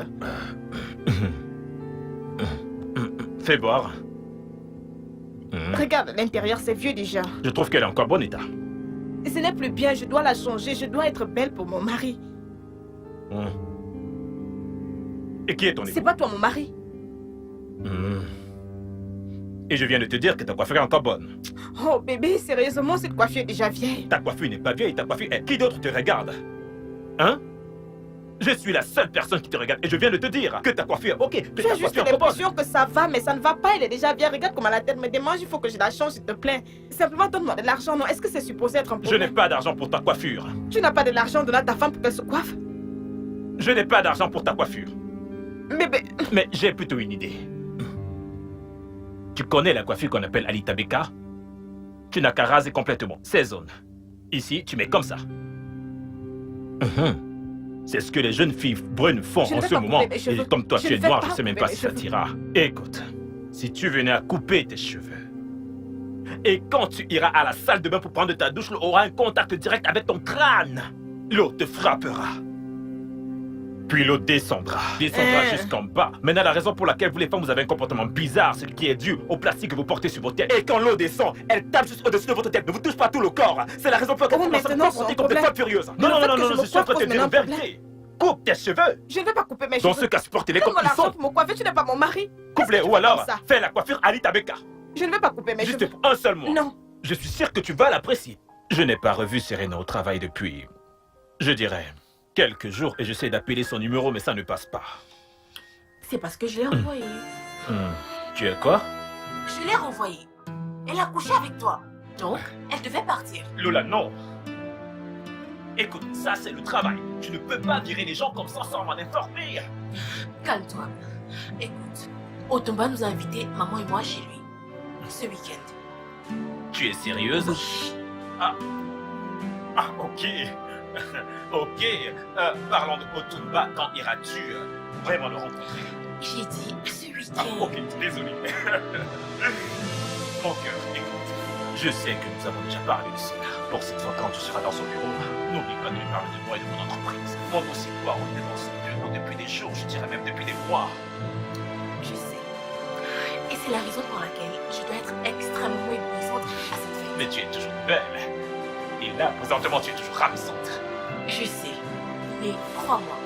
Fais boire. Regarde, à l'intérieur, c'est vieux déjà. Je trouve qu'elle est encore bon état. Et ce n'est plus bien, je dois la changer. Je dois être belle pour mon mari. Hmm. Et qui est ton C'est époux? pas toi mon mari. Hmm. Et je viens de te dire que ta coiffure est encore bonne. Oh bébé, sérieusement, cette coiffure est déjà vieille. Ta coiffure n'est pas vieille, ta coiffure est... Qui d'autre te regarde? Hein? Je suis la seule personne qui te regarde et je viens de te dire que ta coiffure est ok, que J'ai ta juste coiffure est encore bonne. l'impression que ça va, mais ça ne va pas. Elle est déjà vieille. Regarde comment la tête me démange. Il faut que je la change, s'il te plaît. Simplement, donne-moi de l'argent. Non, est-ce que c'est supposé être un Je n'ai problème? pas d'argent pour ta coiffure. Tu n'as pas de l'argent, donne à ta femme pour qu'elle se coiffe. Je n'ai pas d'argent pour ta coiffure. Bébé, Mais j'ai plutôt une idée. Tu connais la coiffure qu'on appelle Alita Beka? Tu n'as qu'à raser complètement ces zones. Ici, tu mets comme ça. C'est ce que les jeunes filles brunes font Je ne en vais ce pas moment. couper mes cheveux. Et comme toi, Je tu ne es vais noir, pas je sais même couper pas mes si ça cheveux. t'ira. Écoute, si tu venais à couper tes cheveux, et quand tu iras à la salle de bain pour prendre ta douche, l'eau aura un contact direct avec ton crâne. L'eau te frappera. Puis l'eau descendra jusqu'en bas. Maintenant, la raison pour laquelle vous les femmes, vous avez un comportement bizarre, ce qui est dû au plastique que vous portez sur votre tête. Et quand l'eau descend, elle tape juste au-dessus de votre tête, ne vous touche pas tout le corps. C'est la raison pour laquelle Oh, vous commencez à maintenant, vous comporter c'est un comme des problème. femmes furieuses. Le Non, fait non, que non, je non, me je suis en train de coiffe te dire une cause maintenant un vérité. Coupe tes cheveux. je ne vais pas couper mes Dans cheveux. ce cas, supportez-les comme Donne-moi ils l'argent sont. pour me coiffer. Tu n'es pas mon mari. Coupe-les Est-ce que ou tu fais alors comme ça? fais la coiffure Alita Beka. Je ne vais pas couper mes Juste cheveux. pour un seul mois. Non. Je suis sûr que tu vas l'apprécier. Je n'ai pas revu Serena au travail depuis, je dirais, quelques jours et j'essaie d'appeler son numéro mais ça ne passe pas. C'est parce que je l'ai envoyée. Tu es quoi? Je l'ai renvoyée. Elle a couché avec toi. Donc, elle devait partir. Lola, non. Écoute, ça c'est le travail. Tu ne peux pas virer les gens comme ça sans m'en informer. Calme-toi. Écoute, Otomba nous a invités, maman et moi, chez lui. Ce week-end. Tu es sérieuse? Ah, ok. Ok. Parlons de Otumba, quand iras-tu vraiment le rencontrer? J'ai dit ce Ah, week-end. ok, désolé. Mon cœur, écoute. Je sais que nous avons déjà parlé de cela. Pour cette fois, quand tu seras dans son bureau, n'oublie pas de lui parler de moi et de mon entreprise. Mon dossier doit rôder dans son bureau depuis des jours, je dirais même depuis des mois. Je sais. Et c'est la raison pour laquelle je dois être extrêmement éblouissante à cette fête. Mais tu es toujours belle. Et là, présentement, tu es toujours ravissante. Je sais. Mais crois-moi,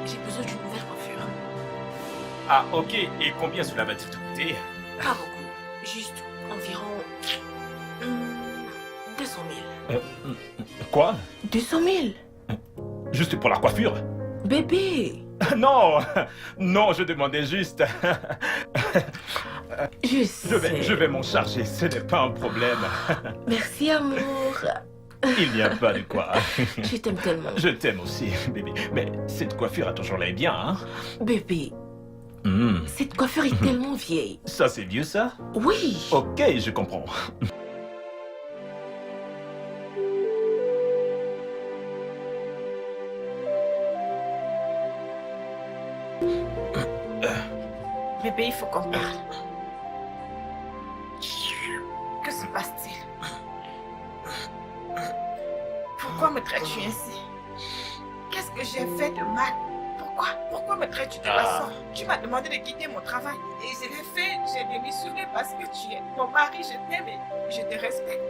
j'ai besoin d'une nouvelle coiffure. Ah, ok. Et combien cela va-t-il te coûter? Pas beaucoup. Juste environ... 200 000. Quoi? 200 000? Juste pour la coiffure? Bébé! Non, non, je demandais juste. Je sais. Je vais m'en charger, ce n'est pas un problème. Merci, amour. Il n'y a pas de quoi. Je t'aime tellement. Je t'aime aussi, bébé. Mais cette coiffure a toujours l'air bien, hein? Bébé, cette coiffure est tellement vieille. Ça, c'est vieux, ça? Oui. Ok, je comprends. Bébé, il faut qu'on parle. Que se passe-t-il? Pourquoi me traites-tu ainsi? Qu'est-ce que j'ai fait de mal? Pourquoi me traites-tu de la sorte? Tu m'as demandé de quitter mon travail et je l'ai fait. J'ai démissionné parce que tu es mon mari, je t'aime et je te respecte.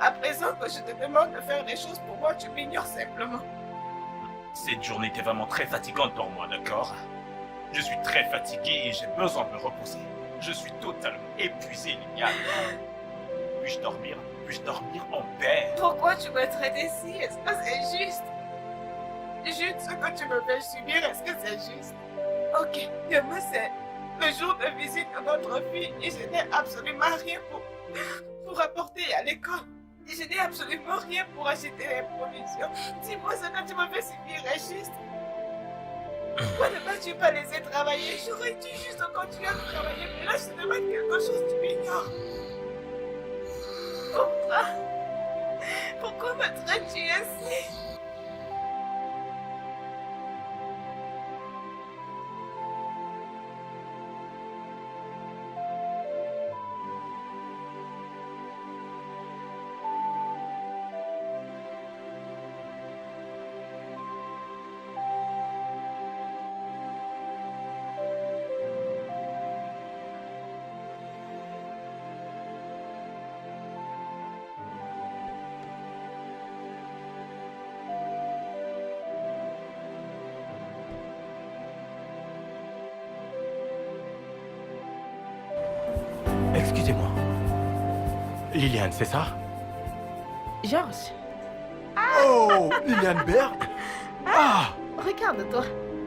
À présent que je te demande de faire des choses pour moi, tu m'ignores simplement. Cette journée était vraiment très fatigante pour moi, d'accord? Je suis très fatigué et j'ai besoin de me reposer. Je suis totalement épuisé, Liliane. Puis-je dormir? Puis-je dormir en paix? Pourquoi tu me traites ainsi? Est-ce que c'est juste? Juste ce que tu me fais subir, est-ce que c'est juste? Ok, demain c'est le jour de visite de notre fille et je n'ai absolument rien pour apporter à l'école. Je n'ai absolument rien pour acheter les provisions. Dis-moi ce que tu me fais subir est juste. Pourquoi ne vas-tu pas laisser travailler? J'aurais dû juste continuer à travailler, mais là je te demande quelque chose, tu m'ignores. Pourquoi me traites-tu ainsi? Excusez-moi. Liliane, c'est ça? Georges, Oh, Liliane Berg? Ah, regarde-toi.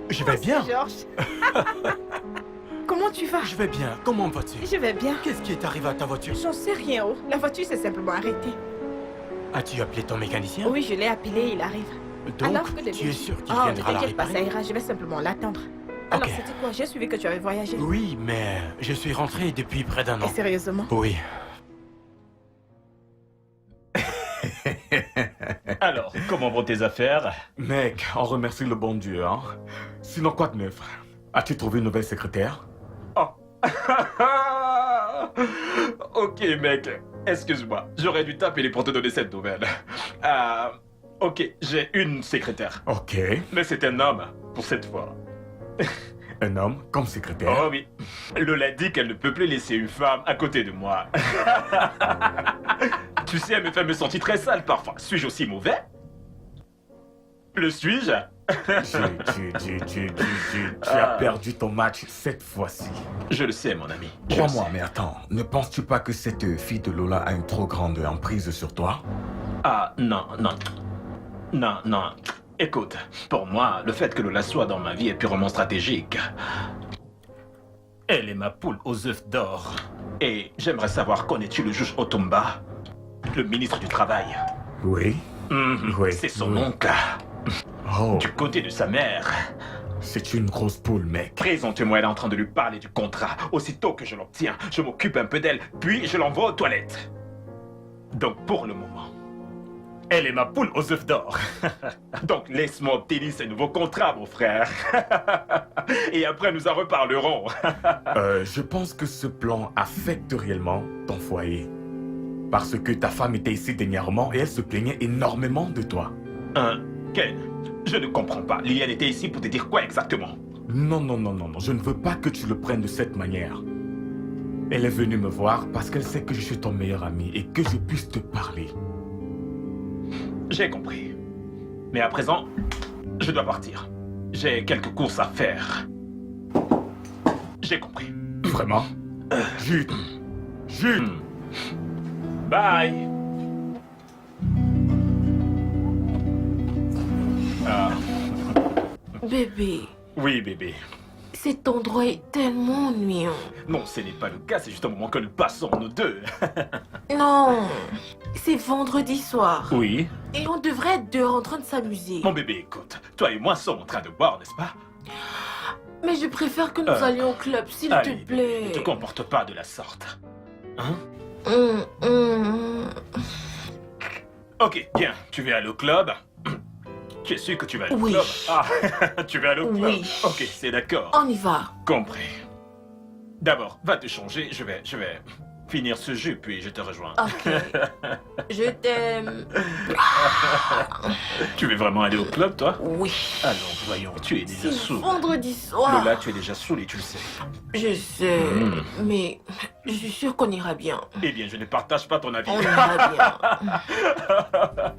je vais bien. Georges. Comment tu vas? Je vais bien. Comment vas-tu? Je vais bien. Qu'est-ce qui est arrivé à ta voiture? J'en sais rien. Oh. La voiture s'est simplement arrêtée. As-tu appelé ton mécanicien? Oui, je l'ai appelé, il arrive. Donc, Alors que tu es sûr qu'il Oh, ne viendra la t'inquiète pas, ça réparer? ira, je vais simplement l'attendre. Alors, Ok. c'était quoi? J'ai suivi que tu avais voyagé. Oui, mais je suis rentré depuis près d'un Et an. sérieusement? Oui. Alors, comment vont tes affaires? Mec, on remercie le bon Dieu, hein. Sinon, quoi de neuf? As-tu trouvé une nouvelle secrétaire? Oh. Ok, mec. Excuse-moi. J'aurais dû t'appeler pour te donner cette nouvelle. Ok, j'ai une secrétaire. Ok. Mais c'est un homme, pour cette fois. Un homme comme secrétaire? Oh oui. Lola dit qu'elle ne peut plus laisser une femme à côté de moi. Tu sais, elle me fait me sentir très sale parfois. Suis-je aussi mauvais? Le suis-je? Tu as perdu ton match cette fois-ci. Je le sais, mon ami. Je le Crois-moi, sais. mais attends, ne penses-tu pas que cette fille de Lola a une trop grande emprise sur toi? Ah, non, non. Non, non. Écoute, pour moi, le fait que Lola soit dans ma vie est purement stratégique. Elle est ma poule aux œufs d'or. Et j'aimerais savoir, connais-tu le juge Otumba, le ministre du Travail? Oui. Oui, C'est son oui. oncle. Oh. Du côté de sa mère, C'est une grosse poule, mec. Présente-moi, elle est en train de lui parler du contrat. Aussitôt que je l'obtiens, je m'occupe un peu d'elle, puis je l'envoie aux toilettes. Donc pour le moment, elle est ma poule aux œufs d'or. Donc laisse-moi obtenir ce nouveau contrat, mon frère. Et après, nous en reparlerons. Je pense que ce plan affecte réellement ton foyer. Parce que ta femme était ici dernièrement et elle se plaignait énormément de toi. Ken, je ne comprends pas. Liliane était ici pour te dire quoi exactement? Non, non, non, non, non. Je ne veux pas que tu le prennes de cette manière. Elle est venue me voir parce qu'elle sait que je suis ton meilleur ami et que je puisse te parler. J'ai compris. Mais à présent, je dois partir. J'ai quelques courses à faire. J'ai compris. Vraiment? Jude. Jude. Bye. Ah. Bébé, Oui, bébé. cet endroit est tellement ennuyant. Non, ce n'est pas le cas, c'est juste un moment que nous passons, nous deux. Non, c'est vendredi soir. Oui. Et on devrait être dehors en train de s'amuser. Mon bébé, écoute, toi et moi sommes en train de boire, n'est-ce pas? Mais je préfère que nous allions au club, s'il te Allez, plaît. ne te comporte pas de la sorte. Hein? Ok, bien, tu veux aller au club? Tu es sûr que tu vas aller au Oui. club? Ah, tu veux aller au club? Oui. Ok, c'est d'accord. On y va. Compris. D'abord, va te changer, je vais finir ce jeu, puis je te rejoins. Ok. Je t'aime. Tu veux vraiment aller au club, toi? Oui. Allons, voyons, tu es déjà C'est saoul. vendredi soir. Lola, tu es déjà saoul et tu le sais. Je sais, mais je suis sûre qu'on ira bien. Eh bien, je ne partage pas ton avis. On ira bien.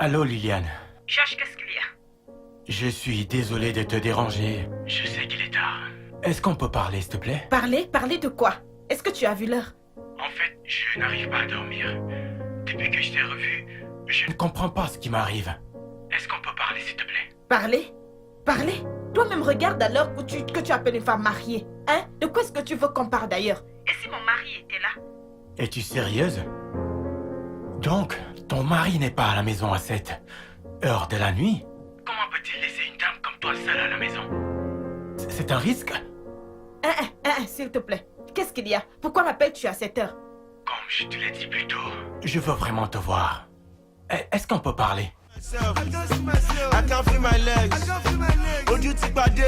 Allô, Liliane. Josh, qu'est-ce qu'il y a? Je suis désolé de te déranger. Je sais qu'il est tard. Est-ce qu'on peut parler, s'il te plaît? Parler de quoi? Est-ce que tu as vu l'heure? En fait, je n'arrive pas à dormir. Depuis que je t'ai revu, je ne comprends pas ce qui m'arrive. Est-ce qu'on peut parler, s'il te plaît? Parler? Toi-même regarde à l'heure que tu appelles une femme mariée. Hein? De quoi est-ce que tu veux qu'on parle d'ailleurs? Et si mon mari était là? Es-tu sérieuse? Donc, ton mari n'est pas à la maison à cette heure de la nuit? Comment peut-il laisser une dame comme toi seule à la maison? C'est un risque? S'il te plaît. Qu'est-ce qu'il y a? Pourquoi m'appelles-tu à cette heure? Comme je te l'ai dit plus tôt, je veux vraiment te voir. Est-ce qu'on peut parler? I can't feel my legs. Ojú ti pàdé,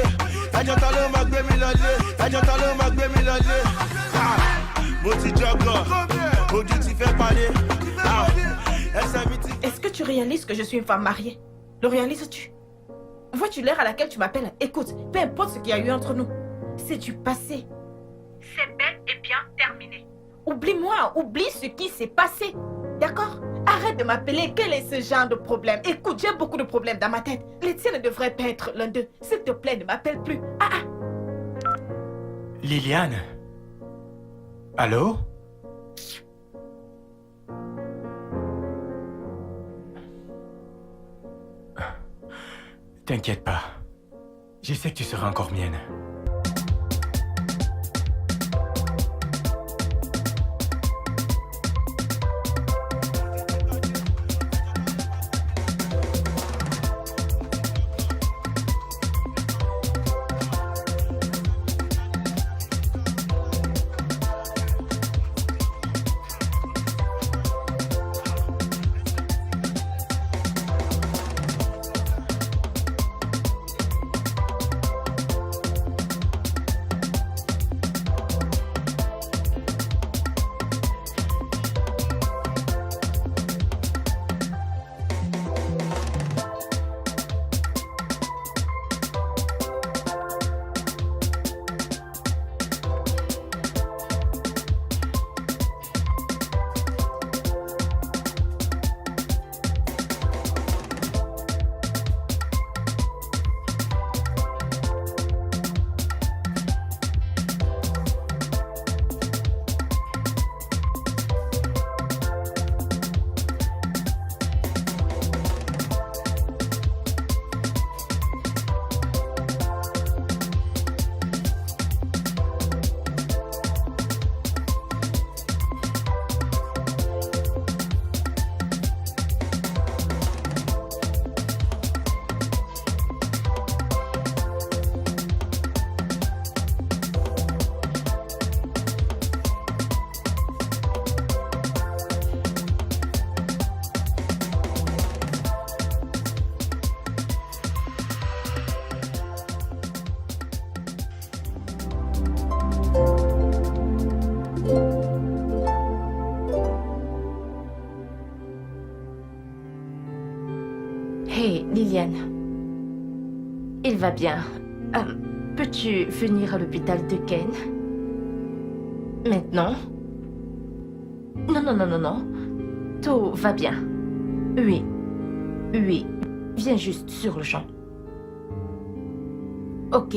ẹjọ́ ta ló máa gbé mi lọlé, ẹjọ́ ta ló máa gbé mi lọlé. Mo ti jọgọ̀, ojú ti fẹ́ pàdé. Ẹsẹ̀ mi ti. Est-ce que tu réalises que je suis une femme mariée? Le réalises-tu? Vois-tu l'heure à laquelle tu m'appelles? Écoute, peu importe ce qu'il y a eu entre nous, c'est du passé. C'est bel et bien terminé. Oublie-moi, oublie ce qui s'est passé. D'accord? Arrête de m'appeler. Quel est ce genre de problème? Écoute, j'ai beaucoup de problèmes dans ma tête. Les tiens ne devraient pas être l'un d'eux. S'il te plaît, ne m'appelle plus. Liliane? Allô? T'inquiète pas. Je sais que tu seras encore mienne. Hey, Liliane. Il va bien. Peux-tu venir à l'hôpital de Ken? Maintenant? Non. Tout va bien. Oui. Viens juste sur le champ. Ok,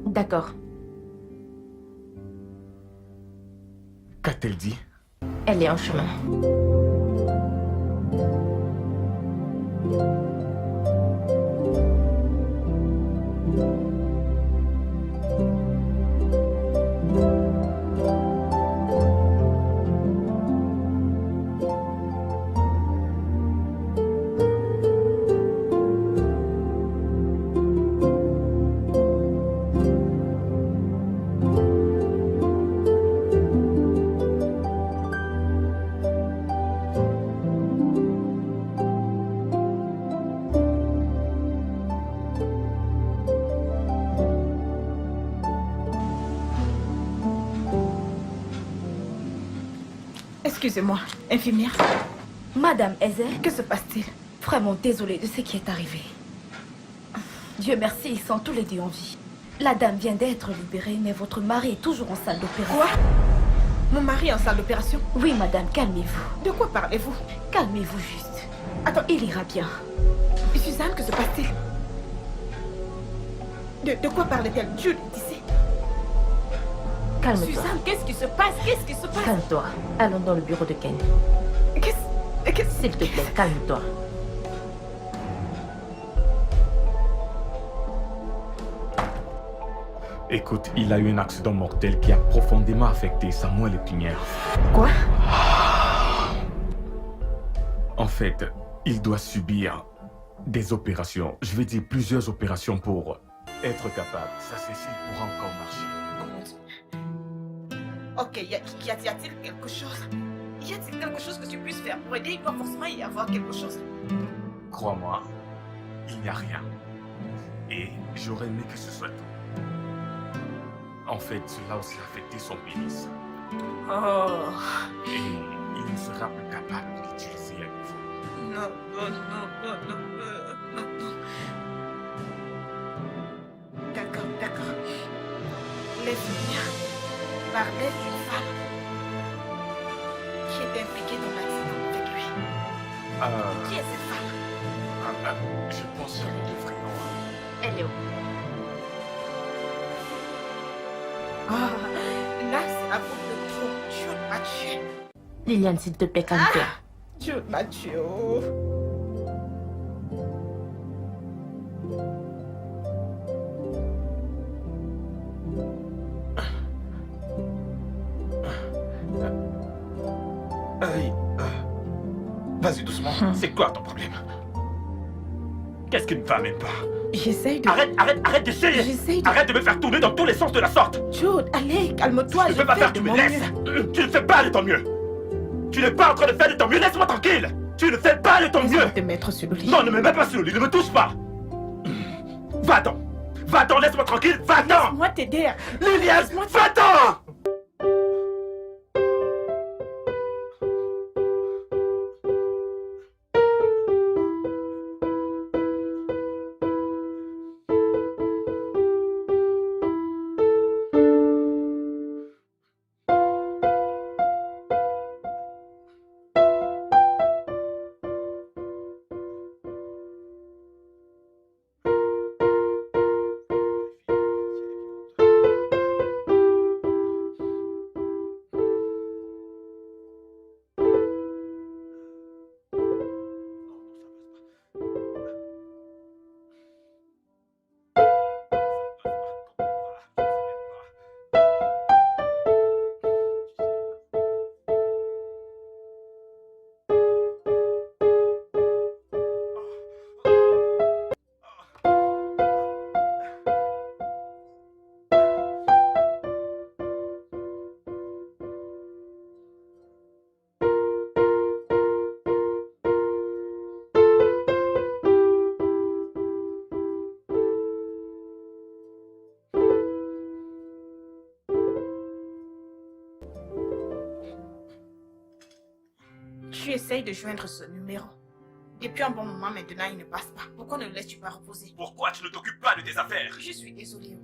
d'accord. Qu'a-t-elle dit? Elle est en chemin. Excusez-moi, infirmière. Madame Ezer, Que se passe-t-il? vraiment désolée de ce qui est arrivé. Dieu merci, ils sont tous les deux en vie. La dame vient d'être libérée, mais votre mari est toujours en salle d'opération. Quoi? Mon mari est en salle d'opération? Oui, madame, calmez-vous. De quoi parlez-vous? Calmez-vous juste. Attends, Il ira bien. Suzanne, que se passe-t-il? De quoi parle-t-elle? Jude, d'ici. Calme-toi. Suzanne, qu'est-ce qui se passe? Qu'est-ce qui se passe? Calme-toi. Allons dans le bureau de Ken. Qu'est-ce... S'il te plaît, calme-toi. Écoute, il a eu un accident mortel qui a profondément affecté Samuel Épinière. Quoi? En fait, il doit subir des opérations. Je vais dire plusieurs opérations pour être capable. Ça, c'est s'il pourra encore marcher. Ok, y a-t-il quelque chose? Y a-t-il quelque chose que tu puisses faire pour aider? Il doit forcément y avoir quelque chose. crois-moi, il n'y a rien. Et j'aurais aimé que ce soit tout. En fait, cela a aussi affecté son pénis. Oh. Et il ne sera plus capable de l'utiliser à nouveau. Non, non, non, non, non, non, non. D'accord, d'accord. Laisse-moi parler d'une femme qui est impliquée dans l'accident avec lui. Qui est cette femme? Je pense que nous devrions... Elle est où? Là, c'est la faute de trop. Jude m'a tué. Liliane, s'il te plaît, calme-toi. Jude m'a tué. Oh. Vas-y doucement, c'est quoi ton problème? Qu'est-ce qu'une femme aime pas? J'essaye de... Arrête d'essayer! J'essaye de... Arrête de me faire tourner dans tous les sens de la sorte! Jude, allez, calme-toi. Tu ne peux pas faire, tu me laisses! Tu ne fais pas de ton mieux! Tu n'es pas en train de faire de ton mieux, laisse-moi tranquille! Tu ne fais pas de ton mieux! Laisse-moi te mettre sur le lit. Non, ne me mets pas sur le lit, ne me touche pas! Va-t'en! Va-t'en, laisse-moi tranquille, va-t'en! Laisse-moi t'aider. Liliane, Laisse-moi va-t'en! Tu essayes de joindre ce numéro. Depuis un bon moment maintenant, il ne passe pas. Pourquoi ne le laisses-tu pas reposer? Pourquoi tu ne t'occupes pas de tes affaires? Je suis désolée.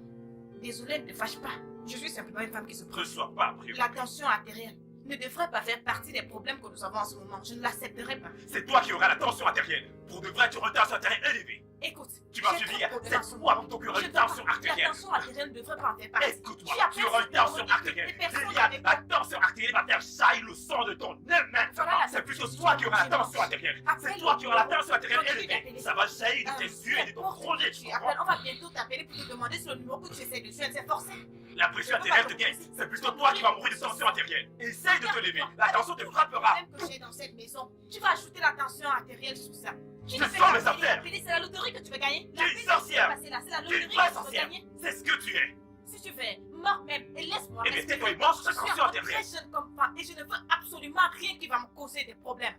Désolée, ne te fâche pas. Je suis simplement une femme qui se Ne préoccupe. sois pas préoccupé. La tension artérielle ne devrait pas faire partie des problèmes que nous avons en ce moment. Je ne l'accepterai pas. C'est toi qui auras la tension artérielle. Pour de vrai, tu auras une tension artérielle élevée. Écoute, Tu m'as j'ai suivi, trop de problèmes en ce c'est moment. toi qui auras Je une te tension parle. artérielle. La tension artérielle ne devrait pas en faire partie. Écoute-moi, Tu appelles tu auras une ce tension numéro, artérielle. des personnes Liliane, avec la moi. tension artérielle va faire jaillir le sang de ton nez maintenant. Voilà la C'est plutôt solution. toi qui auras la tension artérielle. C'est Appelle toi qui auras la le tension artérielle numéro. élevée. Ça va jaillir de tes yeux et de ton crochet, tu Tu appelles, comprends? on va bientôt t'appeler pour te demander sur le numéro que tu essaies de joindre. C'est forcé. La pression artérielle te guette. C'est plutôt toi qui vas mourir de tension artérielle. Essaye de te lever. La tension te frappera. Même que j'ai dans cette maison, tu vas ajouter la tension artérielle sous ça. Tu Je ne fais sens qu'appeler, mes affaires. appeler, c'est la loterie que tu veux gagner. Tu es une sorcière. C'est la Tu es loterie une que vraie tu veux sorcière. gagner. C'est ce que tu es. Si tu fais mort même, et laisse-moi Eh bien, respirer. tais-toi et mange ta Je suis tension encore artérielle. très jeune comme femme et je ne veux absolument rien qui va me causer des problèmes.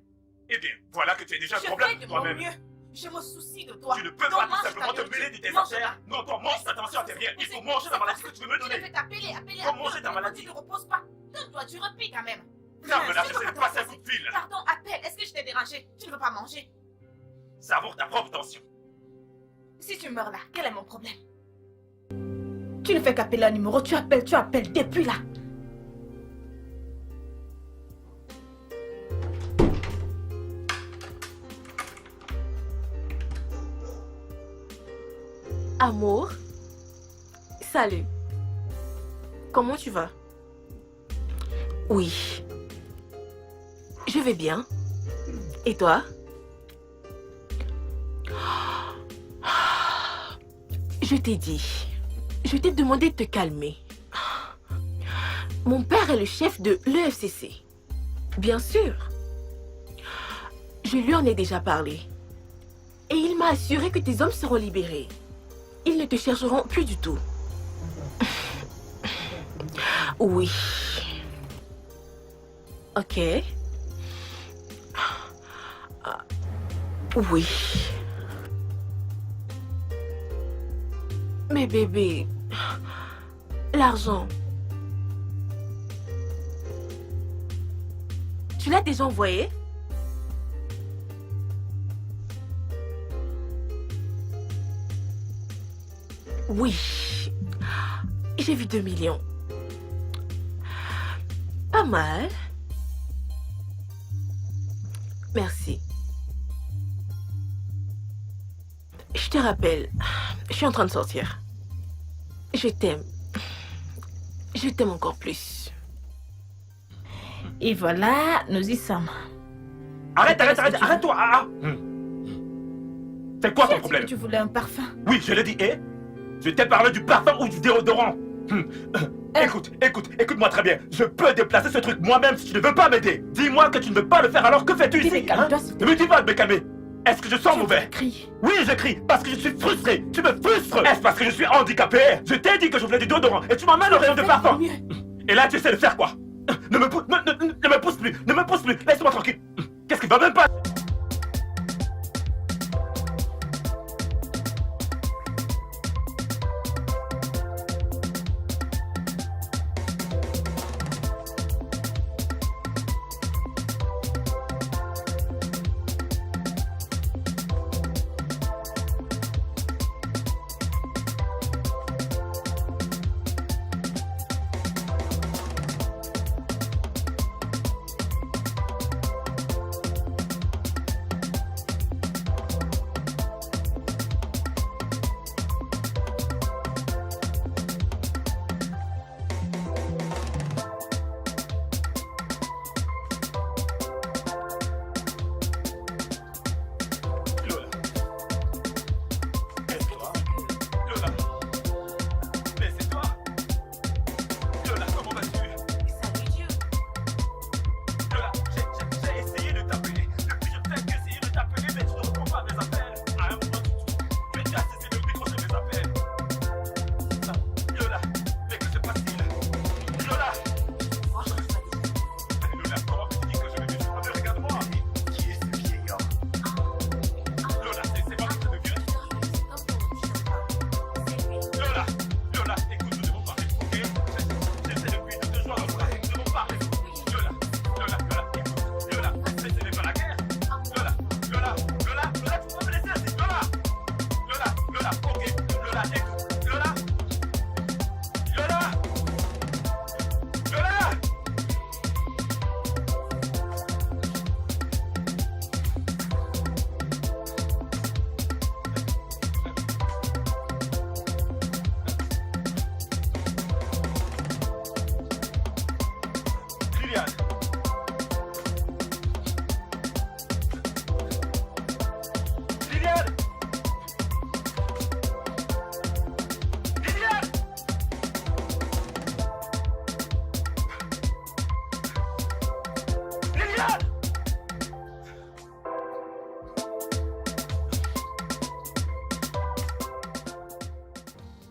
Eh bien, voilà que tu es déjà un Je problème fais pour de mon toi-même. mieux. Je me soucie de toi. Tu ne peux Donc, pas mange tout simplement ta te mêler de tes mange affaires. ta- Non, toi, mange ta tension artérielle. Il faut manger ta maladie que tu veux me Tu ne donner. fais qu'appeler. Faut manger ta maladie. Tu ne reposes pas. Donne-toi du repos quand même. Non, mais là, Je j'essaie veux de pas passer un te coup de fil. Pardon, appelle. Est-ce que je t'ai dérangé? Tu ne veux pas manger? Savoure ta propre tension. Si tu meurs là, quel est mon problème? Tu ne fais qu'appeler un numéro, tu appelles depuis là. Amour. Salut. Comment tu vas? Oui. Je vais bien. Et toi? Je t'ai dit. Je t'ai demandé de te calmer. Mon père est le chef de l'EFCC. Bien sûr. Je lui en ai déjà parlé. Et il m'a assuré que tes hommes seront libérés. Ils ne te chercheront plus du tout. Oui. Ok. Oui. Mais bébé, l'argent. Tu l'as déjà envoyé? Oui. J'ai vu 2 millions. Pas mal. Merci. Je te rappelle, je suis en train de sortir. Je t'aime. Je t'aime encore plus. Et voilà, nous y sommes. Arrête-toi. C'est quoi ton problème? Tu voulais un parfum. Oui, je l'ai dit, et je t'ai parlé du parfum ou du déodorant. Écoute-moi très bien. Je peux déplacer ce truc moi-même si tu ne veux pas m'aider. Dis-moi que tu ne veux pas le faire, alors que fais-tu ici? Calme-toi, s'il te Ne me dis pas de me calmer. Est-ce que je sens mauvais? Crie. Oui, je crie, parce que je suis frustré. Tu me frustres. Est-ce parce que je suis handicapé? Je t'ai dit que je voulais du déodorant et tu m'emmènes au rayon de parfum. Et là, tu essaies de faire quoi? Ne me pousse plus. Laisse-moi tranquille. Qu'est-ce qui va même pas?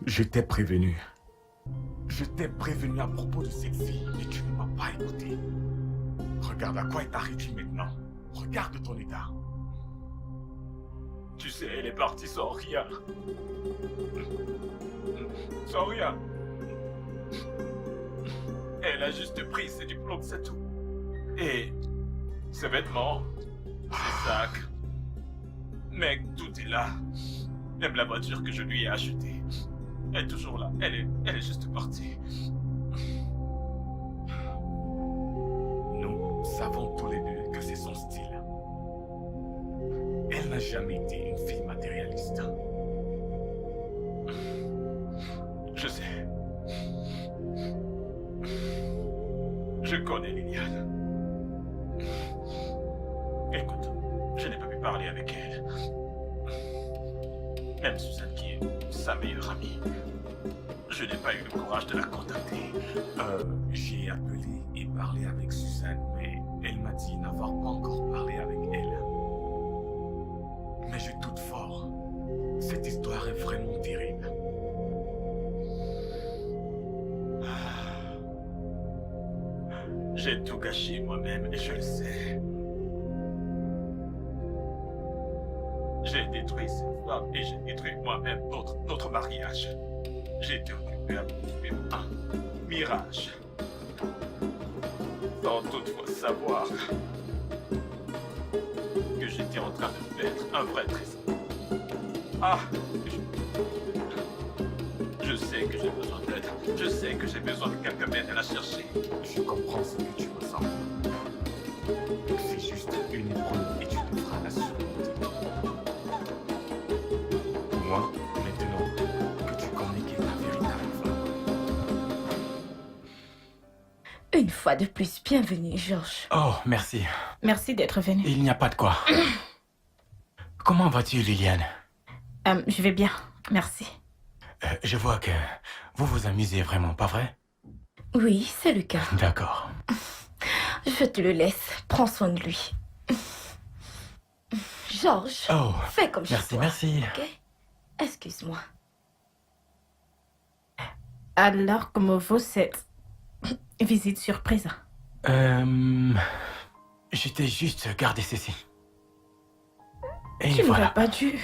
Je t'ai prévenu. Je t'ai prévenu à propos de cette fille, mais tu ne m'as pas écouté. Regarde à quoi est arrivé maintenant. Regarde ton état. Tu sais, elle est partie sans rien. Sans rien. Elle a juste pris ses diplômes, c'est tout. Et ses vêtements, ses sacs. Mec, tout est là. Même la voiture que je lui ai achetée. Elle est toujours là. Elle est juste partie. Nous savons tous les deux que c'est son style. Elle n'a jamais été une fille matérialiste. Je sais. Je connais Liliane. Écoute, je n'ai pas pu parler avec elle. Même Suzanne qui est sa meilleure amie. Je n'ai pas eu le courage de la contacter. J'ai appelé et parlé avec Suzanne, mais elle m'a dit n'avoir pas encore parlé avec elle. Mais je doute fort. Cette histoire est vraiment terrible. J'ai tout gâché moi-même et je le sais. J'ai détruit cette femme et j'ai détruit moi-même notre mariage. J'étais occupé à cultiver un mirage. Sans toutefois savoir que j'étais en train de perdre un vrai trésor. Ah, je sais que j'ai besoin d'aide. Je sais que j'ai besoin de quelqu'un m'aide à la chercher. Je comprends ce que tu ressens. C'est juste une épreuve et tu devras la surmonter. Moi, maintenant que tu connais qui est ta véritable femme. Une fois de plus, bienvenue, Georges. Oh, merci. Merci d'être venu. Il n'y a pas de quoi. Comment vas-tu, Liliane? Je vais bien, merci. Je vois que vous vous amusez vraiment, pas vrai? Oui, c'est le cas. D'accord. Je te le laisse. Prends soin de lui. Georges, Oh, fais comme chez merci, toi. merci. Ok? Excuse-moi. Alors, comment vaut cette visite surprise? J'étais juste garder ceci. Et Tu voilà. n'aurais pas dû.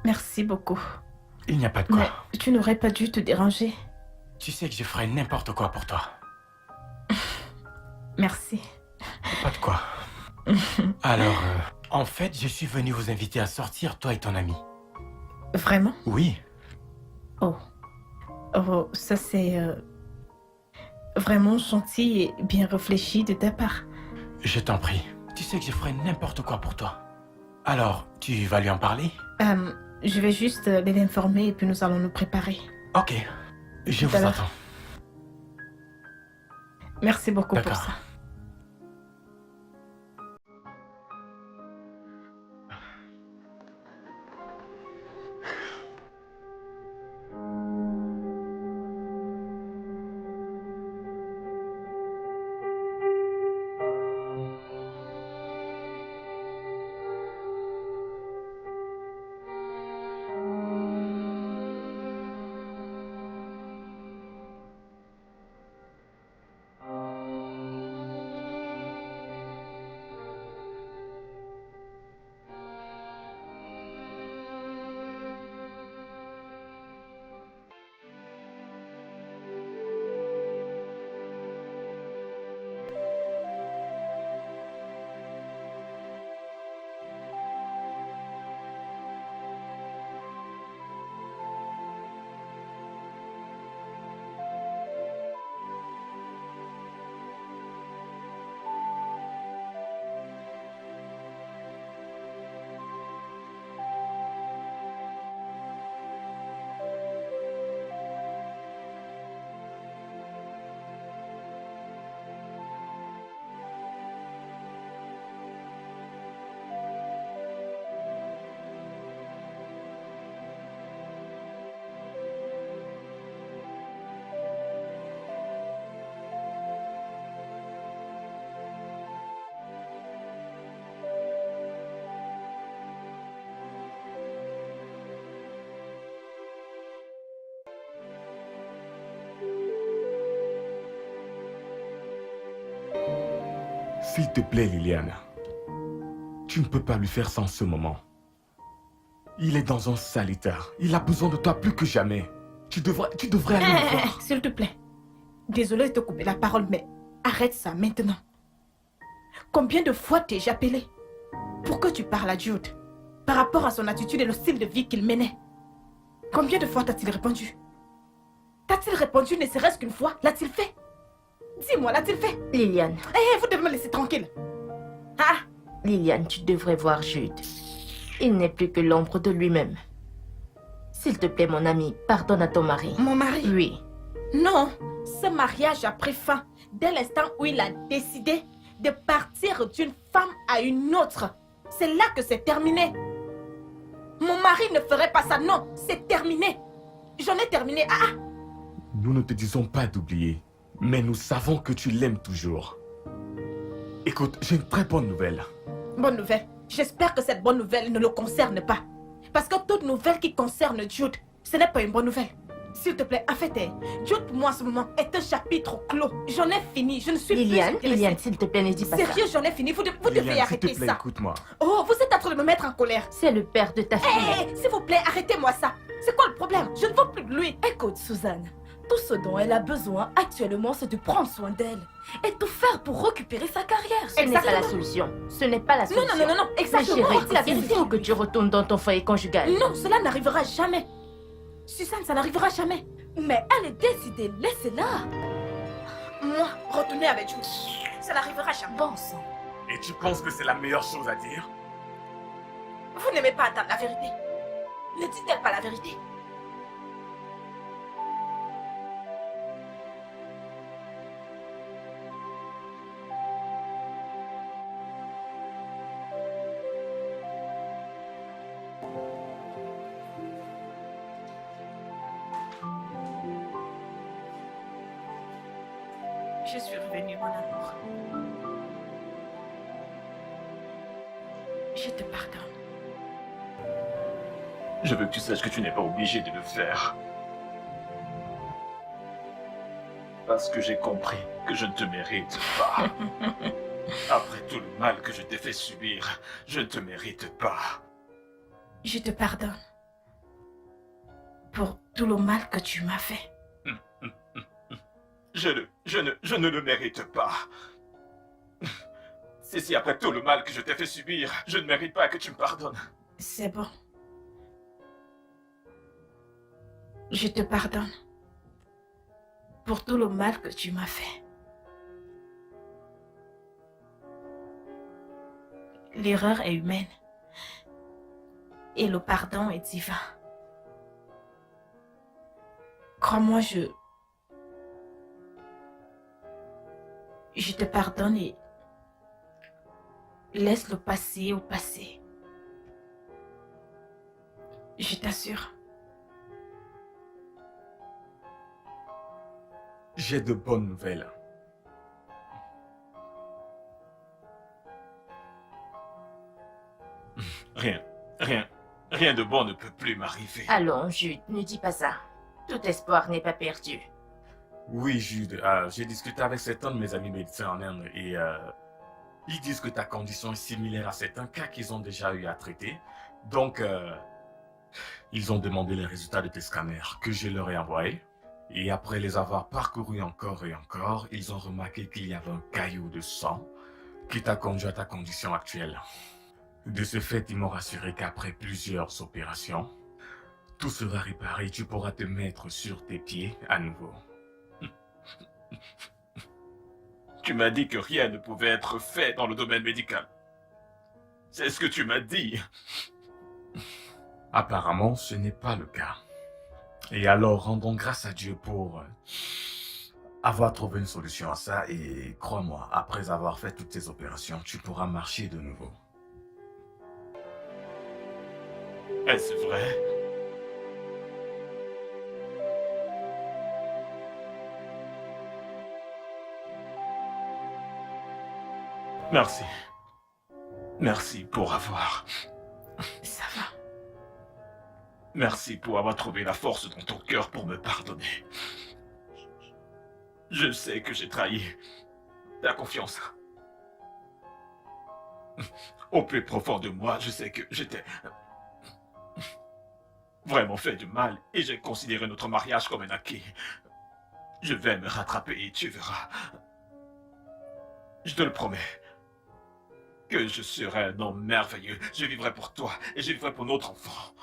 Merci beaucoup. Il n'y a pas de quoi. Mais tu n'aurais pas dû te déranger. Tu sais que je ferais n'importe quoi pour toi. Merci. Pas de quoi. Alors, en fait, je suis venu vous inviter à sortir, toi et ton ami. Vraiment? Oui. Oh. Oh, ça c'est vraiment gentil et bien réfléchi de ta part. Je t'en prie. Tu sais que je ferais n'importe quoi pour toi. Alors, tu vas lui en parler? Je vais juste les informer et puis nous allons nous préparer. Ok. Je Tout à vous l'heure. attends. Merci beaucoup pour D'accord. ça. S'il te plaît, Liliane, tu ne peux pas lui faire ça en ce moment. Il est dans un sale état. Il a besoin de toi plus que jamais. Tu devrais aller le voir. S'il te plaît. Désolée de te couper la parole, mais arrête ça maintenant. Combien de fois t'ai-je appelé pour que tu parles à Jude par rapport à son attitude et le style de vie qu'il menait? Combien de fois t'a-t-il répondu? T'a-t-il répondu ne serait-ce qu'une fois? L'a-t-il fait? Dis-moi, l'a-t-il fait? Liliane, Vous devez me laisser tranquille. Ah, Liliane, tu devrais voir Jude. Il n'est plus que l'ombre de lui-même. S'il te plaît, mon ami, pardonne à ton mari. mon mari. Oui. Non, ce mariage a pris fin dès l'instant où il a décidé de partir d'une femme à une autre. C'est là que c'est terminé. Mon mari ne ferait pas ça, non, c'est terminé. J'en ai terminé. Ah, Nous ne te disons pas d'oublier, mais nous savons que tu l'aimes toujours. Écoute, j'ai une très bonne nouvelle. bonne nouvelle. J'espère que cette bonne nouvelle ne le concerne pas. Parce que toute nouvelle qui concerne Jude, ce n'est pas une bonne nouvelle. S'il te plaît, en fait, Jude pour moi en ce moment est un chapitre clos. J'en ai fini, je ne suis Liliane, plus intéressée. Liliane, s'il te plaît, ne dis pas ça. Sérieux, j'en ai fini, vous devez Liliane, s'il te arrêter plaît, ça. écoute-moi. Oh, vous êtes en train de me mettre en colère. C'est le père de ta fille. Hé, s'il vous plaît, arrêtez-moi ça. C'est quoi le problème? Je ne veux plus de lui. Écoute, Suzanne, tout ce dont elle a besoin actuellement, c'est de prendre soin d'elle et tout faire pour récupérer sa carrière. Ce n'est pas la Exactement. solution. Ce n'est pas la Non, solution. non, non, non, non, Ma exactement. chérie, C'est la il vérité. faut que tu retournes dans ton foyer conjugal. Non, cela n'arrivera jamais. Suzanne, ça n'arrivera jamais. Mais elle est décidée, laissez-la. Moi, retourner avec Jude, ça n'arrivera jamais. Bon sang. Et tu penses que c'est la meilleure chose à dire? Vous n'aimez pas entendre la vérité. Ne dit-elle pas la vérité? Je suis revenue, mon amour. Je te pardonne. Je veux que tu saches que tu n'es pas obligé de le faire. Parce que j'ai compris que je ne te mérite pas. Après tout le mal que je t'ai fait subir, je ne te mérite pas. Je te pardonne pour tout le mal que tu m'as fait. Je ne le mérite pas. Si après tout le mal que je t'ai fait subir, je ne mérite pas que tu me pardonnes. C'est bon. Je te pardonne pour tout le mal que tu m'as fait. L'erreur est humaine et le pardon est divin. Crois-moi, je te pardonne et laisse le passé au passé. Je t'assure. J'ai de bonnes nouvelles. Rien de bon ne peut plus m'arriver. Allons, Jude, ne dis pas ça. Tout espoir n'est pas perdu. Oui, Jude, j'ai discuté avec certains de mes amis médecins en Inde et ils disent que ta condition est similaire à certains cas qu'ils ont déjà eu à traiter. Donc, ils ont demandé les résultats de tes scanners que je leur ai envoyés. Et après les avoir parcourus encore et encore, ils ont remarqué qu'il y avait un caillou de sang qui t'a conduit à ta condition actuelle. De ce fait, ils m'ont rassuré qu'après plusieurs opérations, tout sera réparé et tu pourras te mettre sur tes pieds à nouveau. Tu m'as dit que rien ne pouvait être fait dans le domaine médical. C'est ce que tu m'as dit. Apparemment, ce n'est pas le cas. Et alors, rendons grâce à Dieu pour avoir trouvé une solution à ça. Et crois-moi, après avoir fait toutes ces opérations, tu pourras marcher de nouveau. Est-ce vrai? Merci. Merci pour avoir... Ça va. Merci pour avoir trouvé la force dans ton cœur pour me pardonner. Je sais que j'ai trahi ta confiance. Au plus profond de moi, je sais que j'étais vraiment fait du mal et j'ai considéré notre mariage comme un acquis. Je vais me rattraper et tu verras. Je te le promets. Que je serai un homme merveilleux. Je vivrai pour toi et je vivrai pour notre enfant.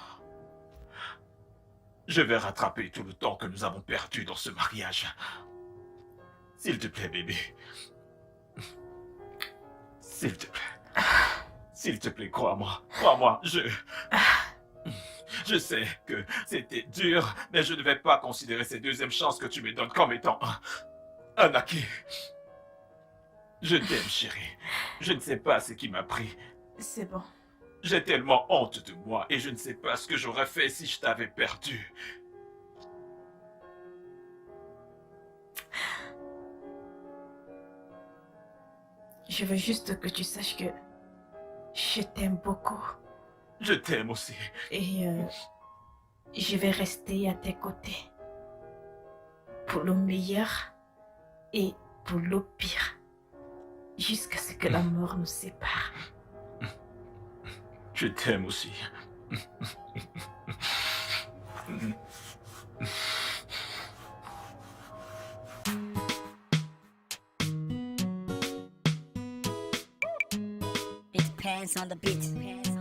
Je vais rattraper tout le temps que nous avons perdu dans ce mariage. S'il te plaît, bébé. S'il te plaît. S'il te plaît, crois-moi. Crois-moi, je sais que c'était dur, mais je ne vais pas considérer ces deuxièmes chances que tu me donnes comme étant un acquis. Je t'aime, chérie. Je ne sais pas ce qui m'a pris. C'est bon. J'ai tellement honte de moi et je ne sais pas ce que j'aurais fait si je t'avais perdu. Je veux juste que tu saches que je t'aime beaucoup. Je t'aime aussi. Et je vais rester à tes côtés. pour le meilleur et pour le pire, jusqu'à ce que la mort nous sépare. Je t'aime aussi. It depends on the beat.